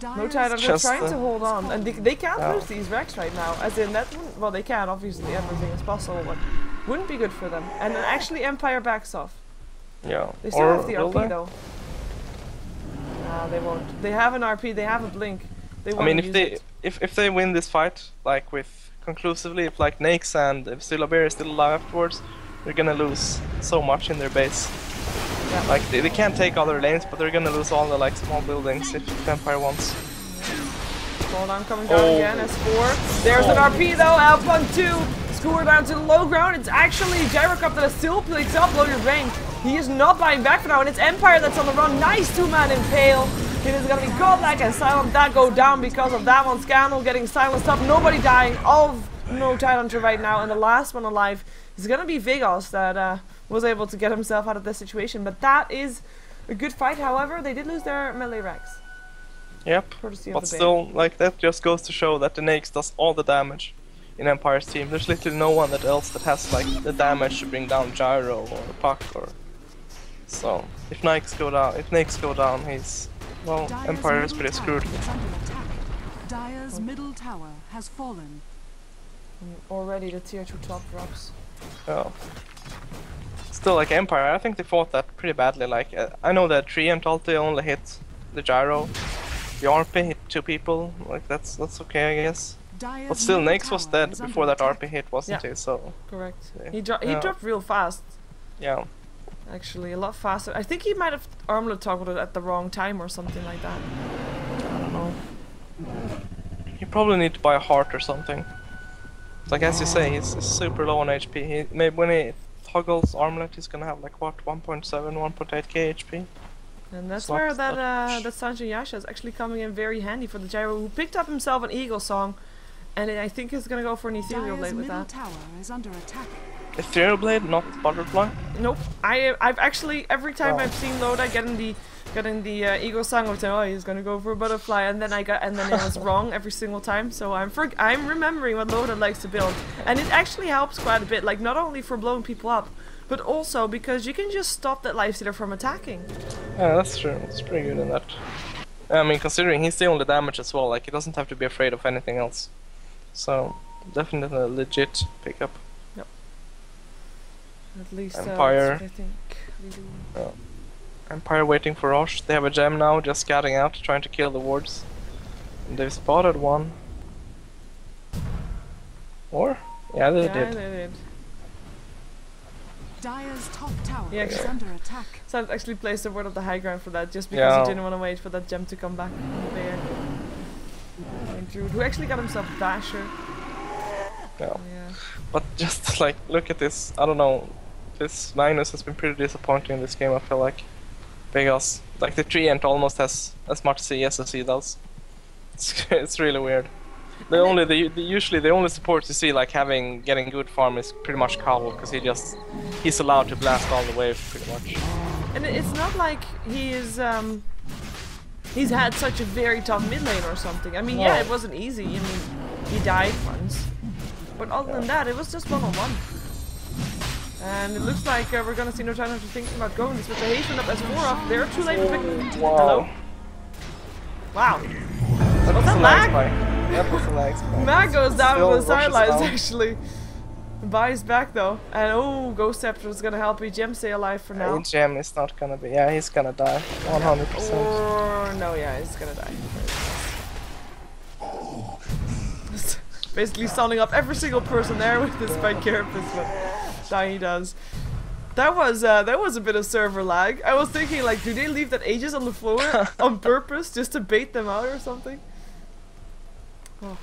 No Titan, they're Just, trying to hold on, and they can't yeah. lose these wrecks right now. As in that, well, they can obviously, everything is possible, but wouldn't be good for them. And then actually, Empire backs off. Yeah. They still Or have the will RP they? though. Nah, they won't. They have an RP. They have a blink. They I won't mean, use it. if they win this fight, like with conclusively, if like Nakes and if Syllabear is still alive afterwards, they're gonna lose so much in their base. Yeah. Like they can't take other lanes, but they're gonna lose all the like small buildings if Empire wants. Hold coming down again. S4. There's an RP though. Alpunk 2. Score down to the low ground. It's actually Gyrocup that is still picks up loaded range. He is not buying back for now, and it's Empire that's on the run. Nice 2-man impale. It is gonna be Godlike and Silent that go down because of that one. Scandal getting silenced up. Nobody dying. All of no Tidehunter right now, and the last one alive is gonna be Vegas that was able to get himself out of this situation. But that is a good fight. However, they did lose their melee racks. Yep. Courtesy of But the bear. still, like that just goes to show that the Nakes does all the damage in Empire's team. There's literally no one else that has like the damage to bring down Gyro or Puck or. So if Nakes go down, he's well. Dire's Empire is middle pretty tower screwed. is under attack. Dire's middle tower has fallen. Already the tier 2 top drops. Yeah. Still, like Empire, I think they fought that pretty badly. Like I know that Treant ulti only hit the Gyro. The RP hit 2 people. Like that's okay, I guess. Dire's But still, middle Nakes was tower dead is before under that attack. RP hit, wasn't Yeah. he? So Correct. Yeah. He Yeah. dropped real fast. yeah. Actually, a lot faster. I think he might have armlet toggled it at the wrong time or something like that. I don't know. You probably need to buy a heart or something. Like as you say, he's super low on HP. Maybe when he toggles armlet, he's gonna have like what 1.7, 1.8k HP. And that's It's not where that much. that Sanji Yasha is actually coming in very handy for the Gyro, who picked up himself an Eagle Song, and I think he's gonna go for an Ethereal Dire's Blade with middle that. tower is under attack. Ethereal Blade, not Butterfly? Nope. I've actually every time Wow. I've seen Loda getting the ego song of saying, oh, he's gonna go for a butterfly, and then it was wrong every single time. So I'm remembering what Loda likes to build, and it actually helps quite a bit. Like not only for blowing people up, but also because you can just stop that lifestealer from attacking. Yeah, that's true. It's pretty good in that. I mean, considering he's the only damage as well, like he doesn't have to be afraid of anything else. So definitely a legit pickup. At least Empire. that's what I think we do. Yeah. Empire waiting for Roche. They have a gem now, just scouting out, trying to kill the wards. And they've spotted one. Or? Yeah, they did. They did. Dire's top tower Yeah, is under attack. So I've actually placed the word of the high ground for that, just because Yeah. he didn't want to wait for that gem to come back from the bear. And Druid, who actually got himself a Basher. Yeah. Yeah. But just like, look at this. I don't know. This Magnus has been pretty disappointing in this game, I feel like. Because, like, the Treant almost has as much CS as he does. It's really weird. Usually the only supports you see like getting good farm is pretty much Cowell, because he's allowed to blast all the way pretty much. And it's not like he's had such a very tough mid lane or something. I mean, yeah, No. it wasn't easy. I mean, he died once. But other than that, it was just one-on-one. And it looks like we're gonna see no time after thinking about going this with the Haven up as 4 up. They're too late for picking. Wow. Hello? Wow. That was that a lag? spike. That was a lag spike. Mag goes down Still with the rushes sidelines down. actually. Buys back though. And oh, Ghost Scepter is gonna help EGM stay alive for now. EGM is not gonna be. Yeah, he's gonna die. 100%. Or no, yeah, he's gonna die. Basically stunning up every single person there with this spike carapace, but die he does. That was a bit of server lag. I was thinking like, do they leave that Aegis on the floor on purpose just to bait them out or something? Oh.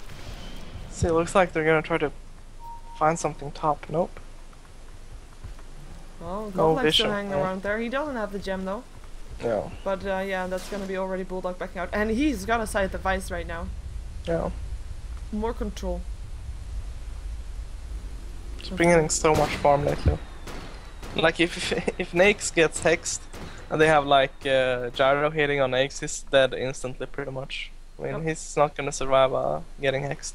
See, it looks like they're gonna try to find something top. Nope. Oh, No Godlike's still vision, hanging yeah. around there. He doesn't have the gem though. Yeah. But yeah, that's gonna be already Bulldog backing out. And he's gonna side the Vice right now. Yeah. More control. He's bringing so much farm lately. Like if Naix gets hexed and they have like Gyro hitting on Naix, he's dead instantly pretty much. I mean, Yep. he's not gonna survive getting hexed.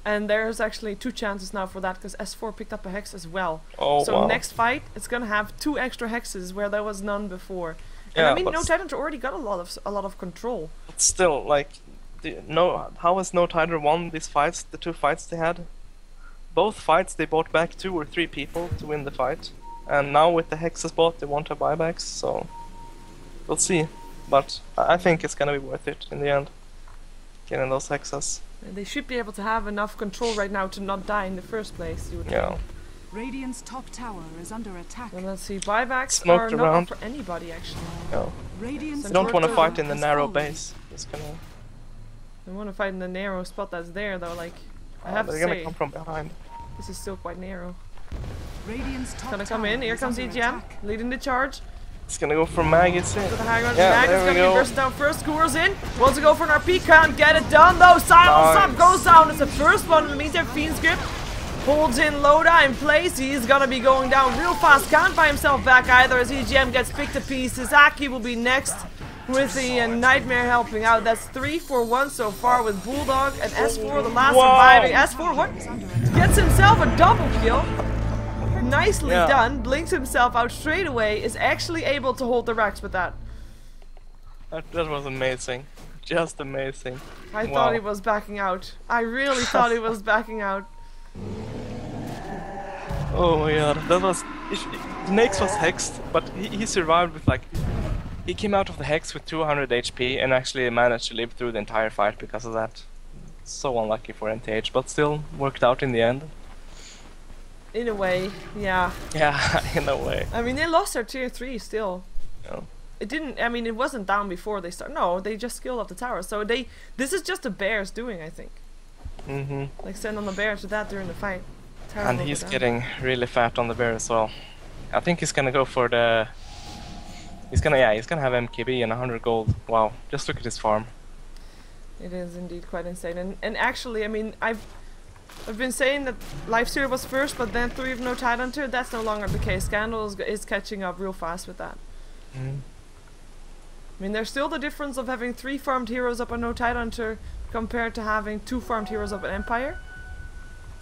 And there's actually 2 chances now for that, because S4 picked up a hex as well. Oh So wow. next fight, it's gonna have 2 extra hexes where there was none before. And Yeah, I mean, but No Tyrant already got a lot of control. But still, like, how has No Tider won these fights? The 2 fights they had. Both fights they bought back 2 or 3 people to win the fight, and now with the hexes bought, they won't have buybacks. So we'll see. But I think it's gonna be worth it in the end. Getting those hexes. And they should be able to have enough control right now to not die in the first place. You would Yeah. think. Radiant's top tower is under attack. And let's see, buybacks Smoked are not around. up for anybody actually. Yeah. Radiant's You don't want to top fight tower in the has narrow fallen. base. It's gonna. They want to fight in the narrow spot that's there though. Like, I have to they're gonna say, come from behind. this is still quite narrow. Radiant's top Gonna come tower in. Here is comes under EGM, attack. leading the charge. It's gonna go for Mag. It's To it. the high ground. Yeah, Mag is there we gonna be go. bursting down first. Coors in. Wants to go for an RP. Can't get it done though. Silence Nice. up. Goes down. It's the first one. In the meantime, Fiend's Grip holds in Loda in place. He's gonna be going down real fast. Can't buy himself back either as EGM gets picked to pieces. Aki will be next with the Nightmare helping out. That's 3 for 1 so far with Bulldog and S4 the last Wow. surviving. S4 what? Gets himself a double kill. Nicely Yeah. done. Blinks himself out straight away. Is actually able to hold the racks with that. That was amazing. Just amazing. I Wow. thought he was backing out. I really thought he was backing out. Oh my god, that was. Naix was hexed, but he survived with like. He came out of the hex with 200 HP and actually managed to live through the entire fight because of that. So unlucky for NTH, but still worked out in the end. In a way, yeah. Yeah, in a way. I mean, they lost their tier 3 still. Yeah. It didn't, I mean, it wasn't down before they started. No, they just skilled up the tower. So this is just the Bears doing, I think. Like send on the Bear to that during the fight. Tower And will go he's down. getting really fat on the bear as well. I think he's gonna go for the. He's gonna have MKB and 100 gold. Wow, just look at his farm. It is indeed quite insane. And actually, I mean, I've I've been saying that Lifestealer was first, but then 3 of No Tidehunter. That's no longer the case. Scandal is catching up real fast with that. Mm. I mean, there's still the difference of having 3 farmed heroes up on No Tidehunter compared to having 2 farmed heroes up at Empire.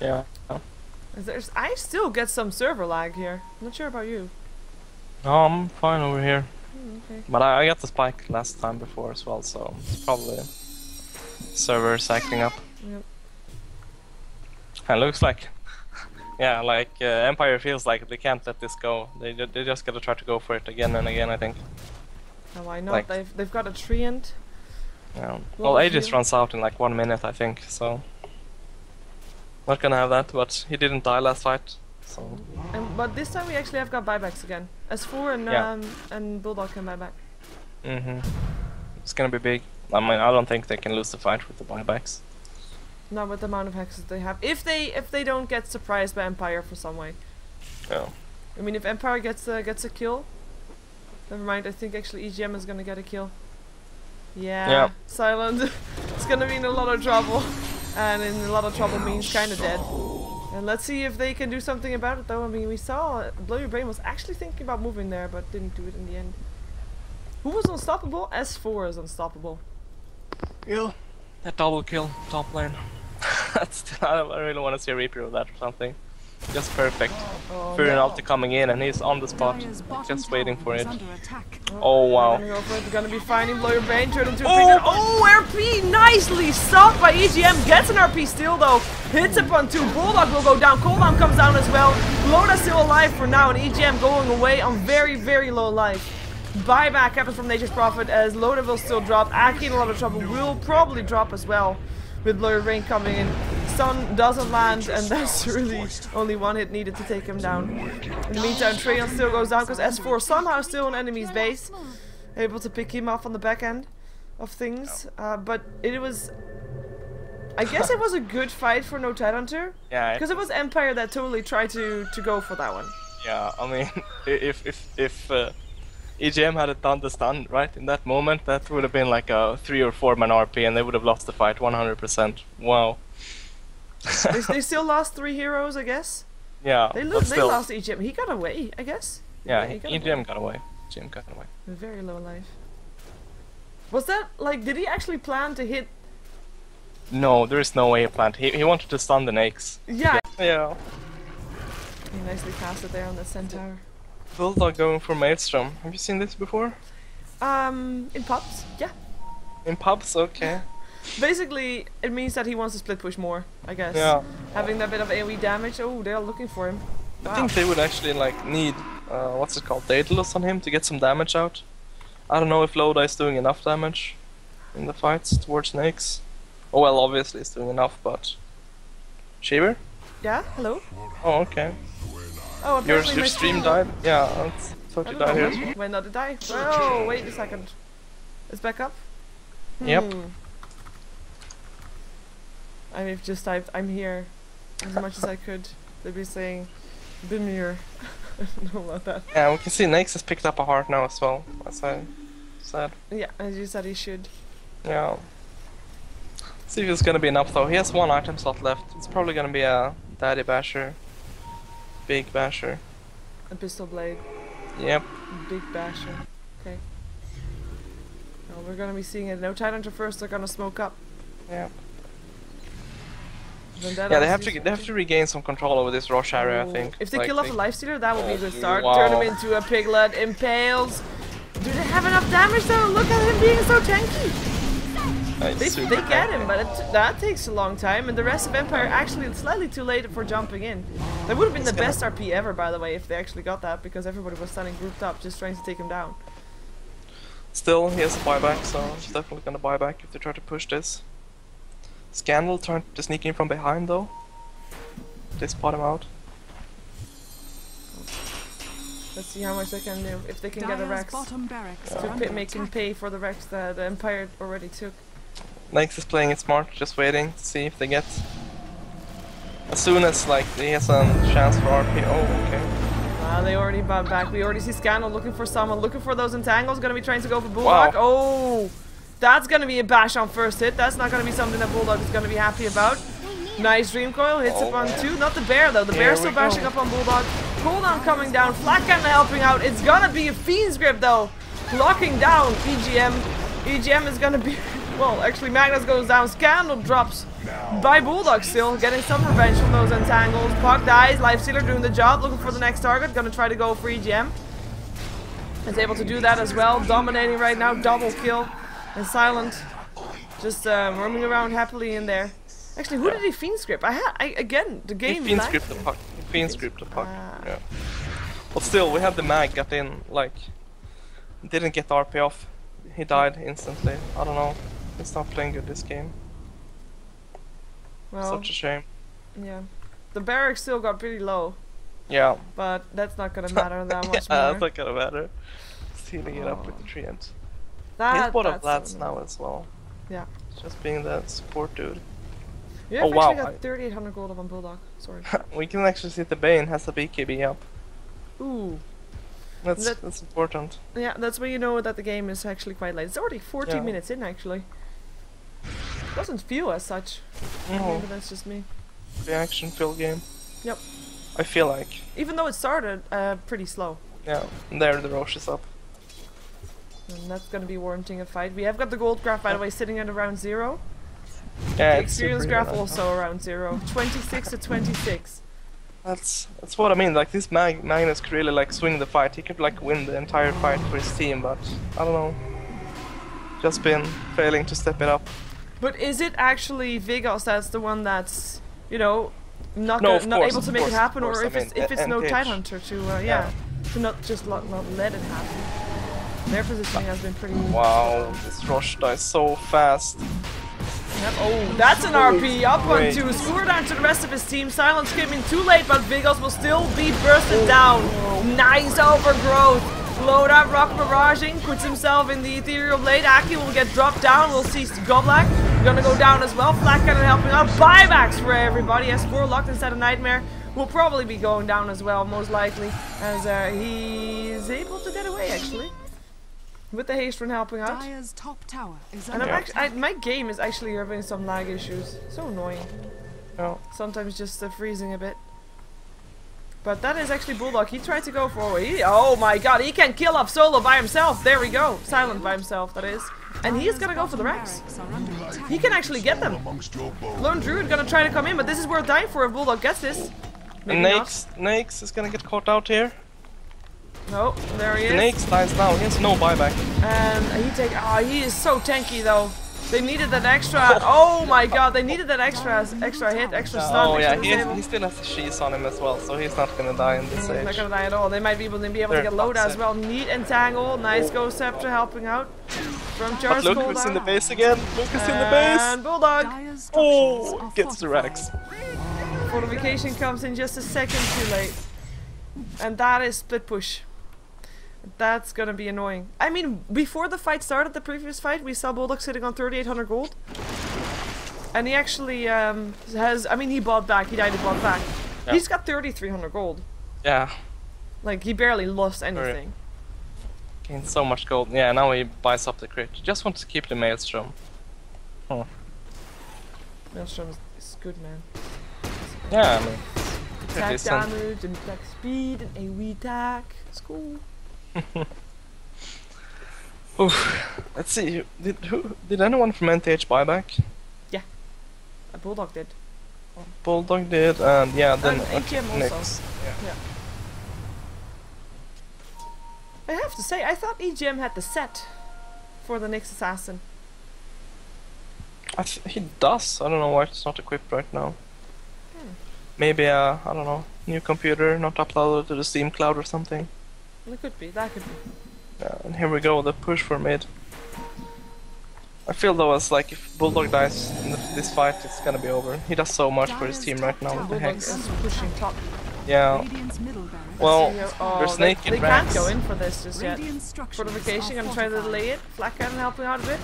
Yeah. I still get some server lag here. Not sure about you. No, I'm fine over here. Okay. But I got the spike last time before as well, so it's probably servers acting up. Yep. And looks like, yeah, like Empire feels like they can't let this go. They just gotta try to go for it again and again, I think. Oh, why not? Like, They've got a treant. Yeah. Well, Aegis runs out in like 1 minute, I think, so not gonna have that. But he didn't die last fight, so. But this time we actually have got buybacks again. S4 and Yeah. and Bulldog can buy back. Mhm. It's gonna be big. I mean, I don't think they can lose the fight with the buybacks. Not with the amount of hexes they have. If they don't get surprised by Empire for some way. Yeah. I mean, if Empire gets a kill. Never mind. I think actually EGM is gonna get a kill. Yeah. Silent. It's gonna be in a lot of trouble, and in a lot of trouble means kind of dead. And let's see if they can do something about it, though. I mean, we saw Blow Your Brain was actually thinking about moving there, but didn't do it in the end. Who was unstoppable? S4 is unstoppable. Yeah. That double kill top lane. I really want to see a replay of that or something. Just perfect. Oh, Fury no. ulti coming in and he's on the spot, Dire's bottom just waiting tower for is it. under attack. Oh wow. They're gonna go for it. They're gonna be finding Blow Your Brain, turn into a pig. Oh, RP nicely stopped by EGM. Gets an RP still though. Hits upon 2. Bulldog will go down. Cooldown comes down as well. Loda's still alive for now, and EGM going away on very, very low life. Buyback happens from Nature's Prophet as Loda will still drop. Aki in a lot of trouble will probably drop as well with Blow Your Brain coming in. Stun doesn't land, and that's really only 1 hit needed to take him down. In the meantime, Trayon still goes down because S4 somehow still in enemy's base, able to pick him off on the back end of things. But it was, I guess it was a good fight for No Tidehunter. Yeah. Because it was Empire that totally tried to go for that one. Yeah. I mean, if EGM had done the stun right in that moment, that would have been like a 3 or 4 man RP, and they would have lost the fight 100%. Wow. They still lost 3 heroes, I guess. Yeah. They but still. lost EGM. He got away, I guess. Yeah. he got EGM got away. EGM got away. Very low life. Was that like? Did he actually plan to hit? No, there is no way he planned. He wanted to stun the Nakes. Yeah. Yeah. He nicely cast it there on the centaur. Bulldog going for Maelstrom. Have you seen this before? In pubs, yeah. In pubs, okay. Basically, it means that he wants to split push more, I guess. Yeah. Having that bit of AoE damage. Oh, they're looking for him. I think they would actually like need what's it called, Daedalus on him to get some damage out. I don't know if Loda is doing enough damage in the fights towards Nakes. Oh well, obviously it's doing enough, but Sheever? Yeah. Hello. Oh okay. Oh, Your apparently my stream died? Yeah, I thought I you don't died know. here. When did it die? Oh, wait a second. It's back up. Yep. I've just typed "I'm here" as much as I could. They'd be saying "Bimir." I don't know about that. Yeah, we can see Nakes has picked up a heart now as well, as I said. Yeah, as you said, he should. Yeah. See if it's gonna be enough though. He has 1 item slot left. It's probably gonna be a Daddy Basher. Big Basher. A pistol blade. Yep. Big basher. Okay. Well, we're gonna be seeing it. No Tidehunter first. They're gonna smoke up. Yep. Vendetta Yeah, they have to regain some control over this Rosh area, I think. If they Like, kill off a Lifestealer, that would be a good start. Wow. Turn him into a piglet. Impales. Do they have enough damage though? Look at him being so tanky. They get him, but that takes a long time. And the rest of Empire actually it's slightly too late for jumping in. That would have been the best RP ever, by the way, if they actually got that, because everybody was standing grouped up just trying to take him down. Still, he has a buyback, so he's definitely gonna buy back if they try to push this. Scandal trying to sneak in from behind though. They spot him out. Let's see how much they can do. If they can get a Dire's Rex bottom barracks are to under make him attack. pay for the Rex that the Empire already took. Nakes is playing it smart, just waiting to see if they get. As soon as like he has a chance for RP. Oh, okay. They already bought back. We already see Scandal looking for someone, looking for those entangles. Gonna be trying to go for Bulldog. Wow. Oh, that's gonna be a bash on first hit. That's not gonna be something that Bulldog is gonna be happy about. Nice Dream Coil, hits Oh, upon man. 2. Not the bear though, the Here bear's we still bashing go. up on Bulldog. Cooldown coming down, Flat Cannon helping out. It's gonna be a Fiend's Grip though. Locking down EGM. EGM is gonna be... Well, actually Magnus goes down. Scandal drops by Bulldog still. Getting some revenge from those entangles. Puck dies. Lifestealer doing the job. Looking for the next target. Gonna try to go for EGM. Is able to do that as well. Dominating right now. Double kill. And Silent just roaming around happily in there. Actually, who did he Fiend Script? Again, the game He Fiend lagged. script the puck. He Fiend script the puck. Ah. Yeah. But still, we had the mag got in, like, didn't get the RP off. He died instantly. I don't know. He's not playing good this game. Well, Such a shame. yeah. The barracks still got pretty low, Yeah. but that's not gonna matter that much Yeah, more. it's not gonna matter. Stealing it up with the treant. That, He's one of that's lads so now as well. Yeah. Just being that support dude. You Oh, have wow, actually got I- 3,800 gold up on Bulldog. Sorry. We can actually see the Bane has a BKB up. Ooh. That's That- that's important. Yeah, that's when you know that the game is actually quite late. It's already 14 Yeah. minutes in, actually. Doesn't feel as such. No, Maybe that's just me. the action-filled game. Yep. I feel like. Even though it started pretty slow. Yeah, there the Roche is up. And that's gonna be warranting a fight. We have got the gold graph, by the way, sitting at around 0. Yeah, The it's experience super graph even. also around 0. 26 to 26. That's what I mean. Like this Magnus could really like swing the fight. He could like win the entire fight for his team, but I don't know. Just been failing to step it up. But is it actually Vigos that's the one that's, you know, not No, gonna- of not course, able to of make course, it happen, of or course, if I it's mean, if it's no NTH. Tidehunter to Yeah. to not just not let it happen. Their positioning has been pretty. Wow, this Roche dies so fast. Yep. Oh, that's an RP up on Great. 2. Score down to the rest of his team. Silence came in too late, but Vigos will still be bursted down. Nice overgrowth. Load up, rock barraging, puts himself in the ethereal blade. Aki will get dropped down. We'll see Goblak gonna go down as well. Flat Cannon helping out. Buybacks for everybody. S4 locked instead of Nightmare will probably be going down as well, most likely, as he is able to get away actually. With the haste run helping out. Dire's top tower is And under I'm attack. actually, my game is actually having some lag issues. So annoying. No. Sometimes just freezing a bit. But that is actually Bulldog. He tried to go for it. Oh my god, he can kill off solo by himself. There we go. Silent by himself, that is. And he is gonna go for the Rex. Barracks are under attack. He can actually get them. Lone Druid gonna try to come in, but this is worth dying for if Bulldog gets this. Maybe not. Nakes is gonna get caught out here. No, there he is. Nakes dies now. He has no buyback. And he is so tanky though. They needed that extra. Oh my god, they needed that extra hit, extra stun. Oh yeah, extra disable. he still has the shees on him as well, so he's not gonna die in this Not age. gonna die at all. They might be able to They're get load as toxic. well. Neat entangle. Nice Ghost Scepter helping out. From But Charles look Cold who's in the out. base again. Look who's in the base. And Bulldog. Dire's structures Oh, are gets the Rex. fortified. Fortification comes in just a second too late. And that is split push. That's gonna be annoying. I mean, before the fight started, the previous fight, we saw Bulldog sitting on 3,800 gold. And he actually he bought back. He died and bought back. Yeah. He's got 3,300 gold. Yeah, Like, he barely lost anything. gained so much gold. Yeah, now he buys up the crit. Just wants to keep the Maelstrom. Maelstrom is good, man. Yeah, I mean, Attack decent. damage and attack speed and AoE attack. It's cool. Oof. Let's see. Did anyone from NTH buy back? A Bulldog did. Bulldog did, and yeah, then And ATM also. Nyx. Yeah. I have to say, I thought EGM had the set for the Nyx Assassin. He does. I don't know why it's not equipped right now. Maybe I don't know, new computer not uploaded to the Steam cloud or something. It could be, that could be. Yeah, and here we go, the push for mid. I feel though as like if Bulldog dies in this fight, it's gonna be over. He does so much for his team right now with the Bulldog Hex. is pushing top. Yeah, Radiant's middle barracks. well, See here. Oh, there's they, Snake they and can't Rex. go in for this just yet. Radiant structures Fortification, are gonna try to fortified. delay it. Flat Cannon helping out a bit.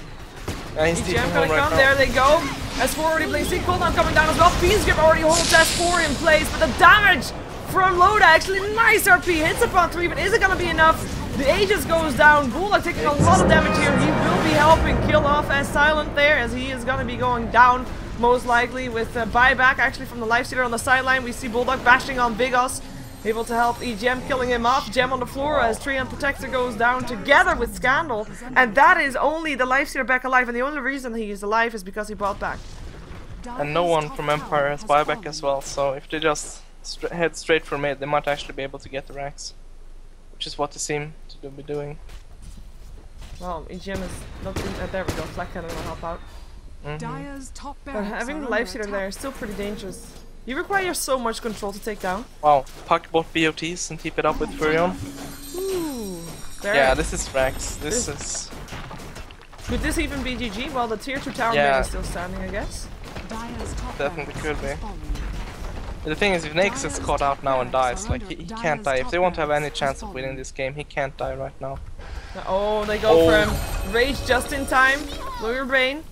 Yeah, he's EGM TPing gonna home right come, now. there they go. S4 already blazing, cooldown coming down as well. Fiend's Grip already holds S4 in place, but the damage from Loda actually nice RP, hits upon 3, but is it gonna be enough? The Aegis goes down, Bulldog taking a lot of damage here. He will be helping kill off as Silent there, as he is gonna be going down. most likely with buyback actually from the Lifestealer on the sideline. We see Bulldog bashing on Bigos, able to help EGM, killing him off. Gem on the floor as Treant Protector goes down together with Scandal. And that is only the Lifestealer back alive, and the only reason he is alive is because he bought back. And no one from Empire has buyback as well, so if they just head straight for mid, they might actually be able to get the racks. Which is what they seem to be doing. Well, EGM is not doing that. There we go, Flat Cannon will help out. Dire's top But barracks having the are under Lifestealer attack. there is still pretty dangerous. You require so much control to take down. Wow, Puck bought BOTs and keep it up with Furion. Ooh, there. Yeah, this is racks. This is... Could this even be GG? Well, the tier 2 tower Yeah. mid is still standing, I guess. Dire's top Definitely barracks could be. has fallen. The thing is, if Nakes gets caught out now and dies, like, he can't die. If they want to have any chance of winning this game, he can't die right now. Oh, they go for him. Rage just in time. Blow your brain.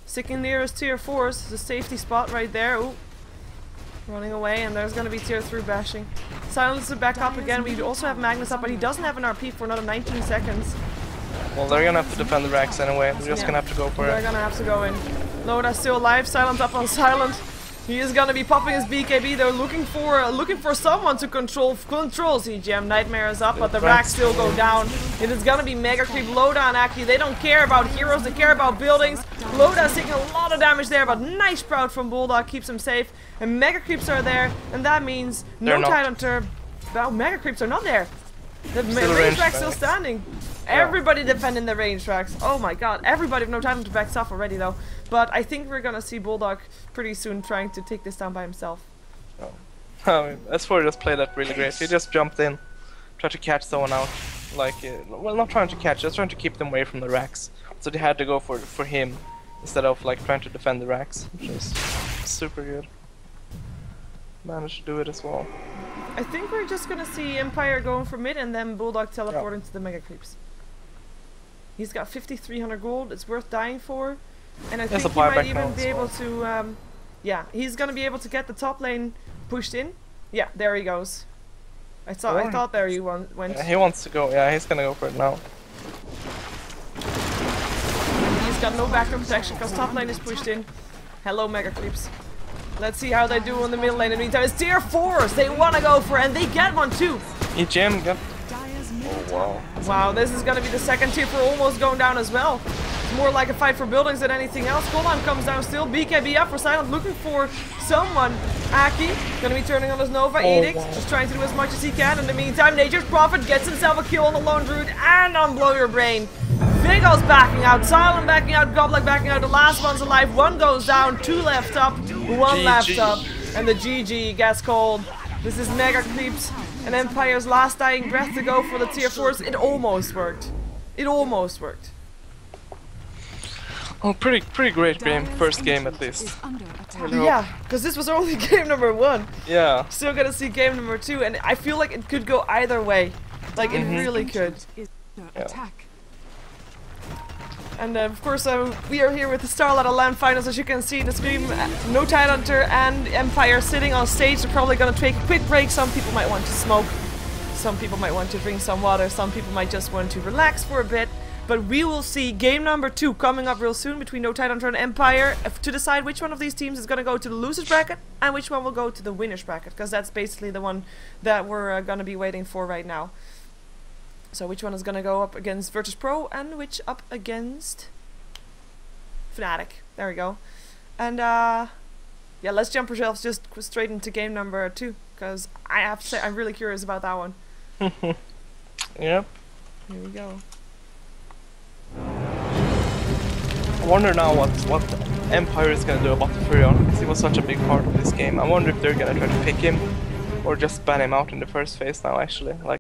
Sticking nearest tier 4s, the safety spot right there. Ooh. Running away, and there's gonna be tier 3 bashing. Silence is back up again. We also have Magnus up, but he doesn't have an RP for another 19 seconds. Well, they're gonna have to defend the racks anyway. They're just gonna have to go for They're it. gonna have to go in. Loda's still alive. Silent up on Silent. He is gonna be popping his BKB. They're looking for someone to control CGM. Nightmare is up, but the racks still go down. It is gonna be Mega Creep, Loda and Aki. They don't care about heroes, they care about buildings. Loda's taking a lot of damage there, but nice sprout from Bulldog keeps him safe. And Mega Creeps are there, and that means no Tidehunter. Well, Mega Creeps are not there. The range track's still standing. Everybody defending the range tracks. Oh my god, everybody with no Tidehunter backs off already though. But I think we're gonna see Bulldog pretty soon trying to take this down by himself. Oh. I mean, S4 just played that really great. He just jumped in, tried to catch someone out. Like, well, not trying to catch, just trying to keep them away from the racks. So they had to go for him instead of like trying to defend the racks, which is super good. Managed to do it as well. I think we're just gonna see Empire going for mid and then Bulldog teleporting to the Mega Creeps. He's got 5,300 gold, it's worth dying for. And I think he might even be able to, yeah, he's gonna be able to get the top lane pushed in. Yeah, there he goes. I thought there he went. Yeah, he wants to go, yeah, he's gonna go for it now. He's got no background protection because top lane is pushed in. Hello, Mega Creeps. Let's see how they do in the middle lane. In the meantime, it's tier 4s they want to go for, and they get one too. EGM got... Oh wow. Wow, this is going to be the second tier 4 almost going down as well. It's more like a fight for buildings than anything else. Cooldown comes down still. BKB up for Silent, looking for someone. Aki, going to be turning on his Nova. Edict, just trying to do as much as he can. In the meantime, Nature's Prophet gets himself a kill on the Lone Druid and on Blow Your Brain. Vigo's backing out, Silent backing out, Goblik backing out, the last one's alive, one goes down, 2 left up, 1 left up, and the GG gets called. This is Mega Creeps and Empire's last dying breath to go for the tier 4s. It almost worked. It almost worked. Oh, pretty great game, first game at least. Yeah, because this was only game number 1. Yeah. Still gonna see game number 2, and I feel like it could go either way. Like, it really could. Attack. And of course, we are here with the StarLadder LAN Finals. As you can see in the screen, no Tidehunter and Empire sitting on stage. They're probably going to take a quick break. Some people might want to smoke. Some people might want to drink some water. Some people might just want to relax for a bit. But we will see game number 2 coming up real soon between no Tidehunter and Empire to decide which one of these teams is going to go to the losers bracket and which one will go to the winners bracket. Because that's basically the one that we're going to be waiting for right now. So which one is going to go up against Virtus Pro and which up against Fnatic. There we go. And yeah, let's jump ourselves just straight into game number 2 because I have to say I'm really curious about that one. Yep. Here we go. I wonder now what Empire is going to do about the Furion, because he was such a big part of this game. I wonder if they're going to try to pick him or just ban him out in the first phase now actually. Like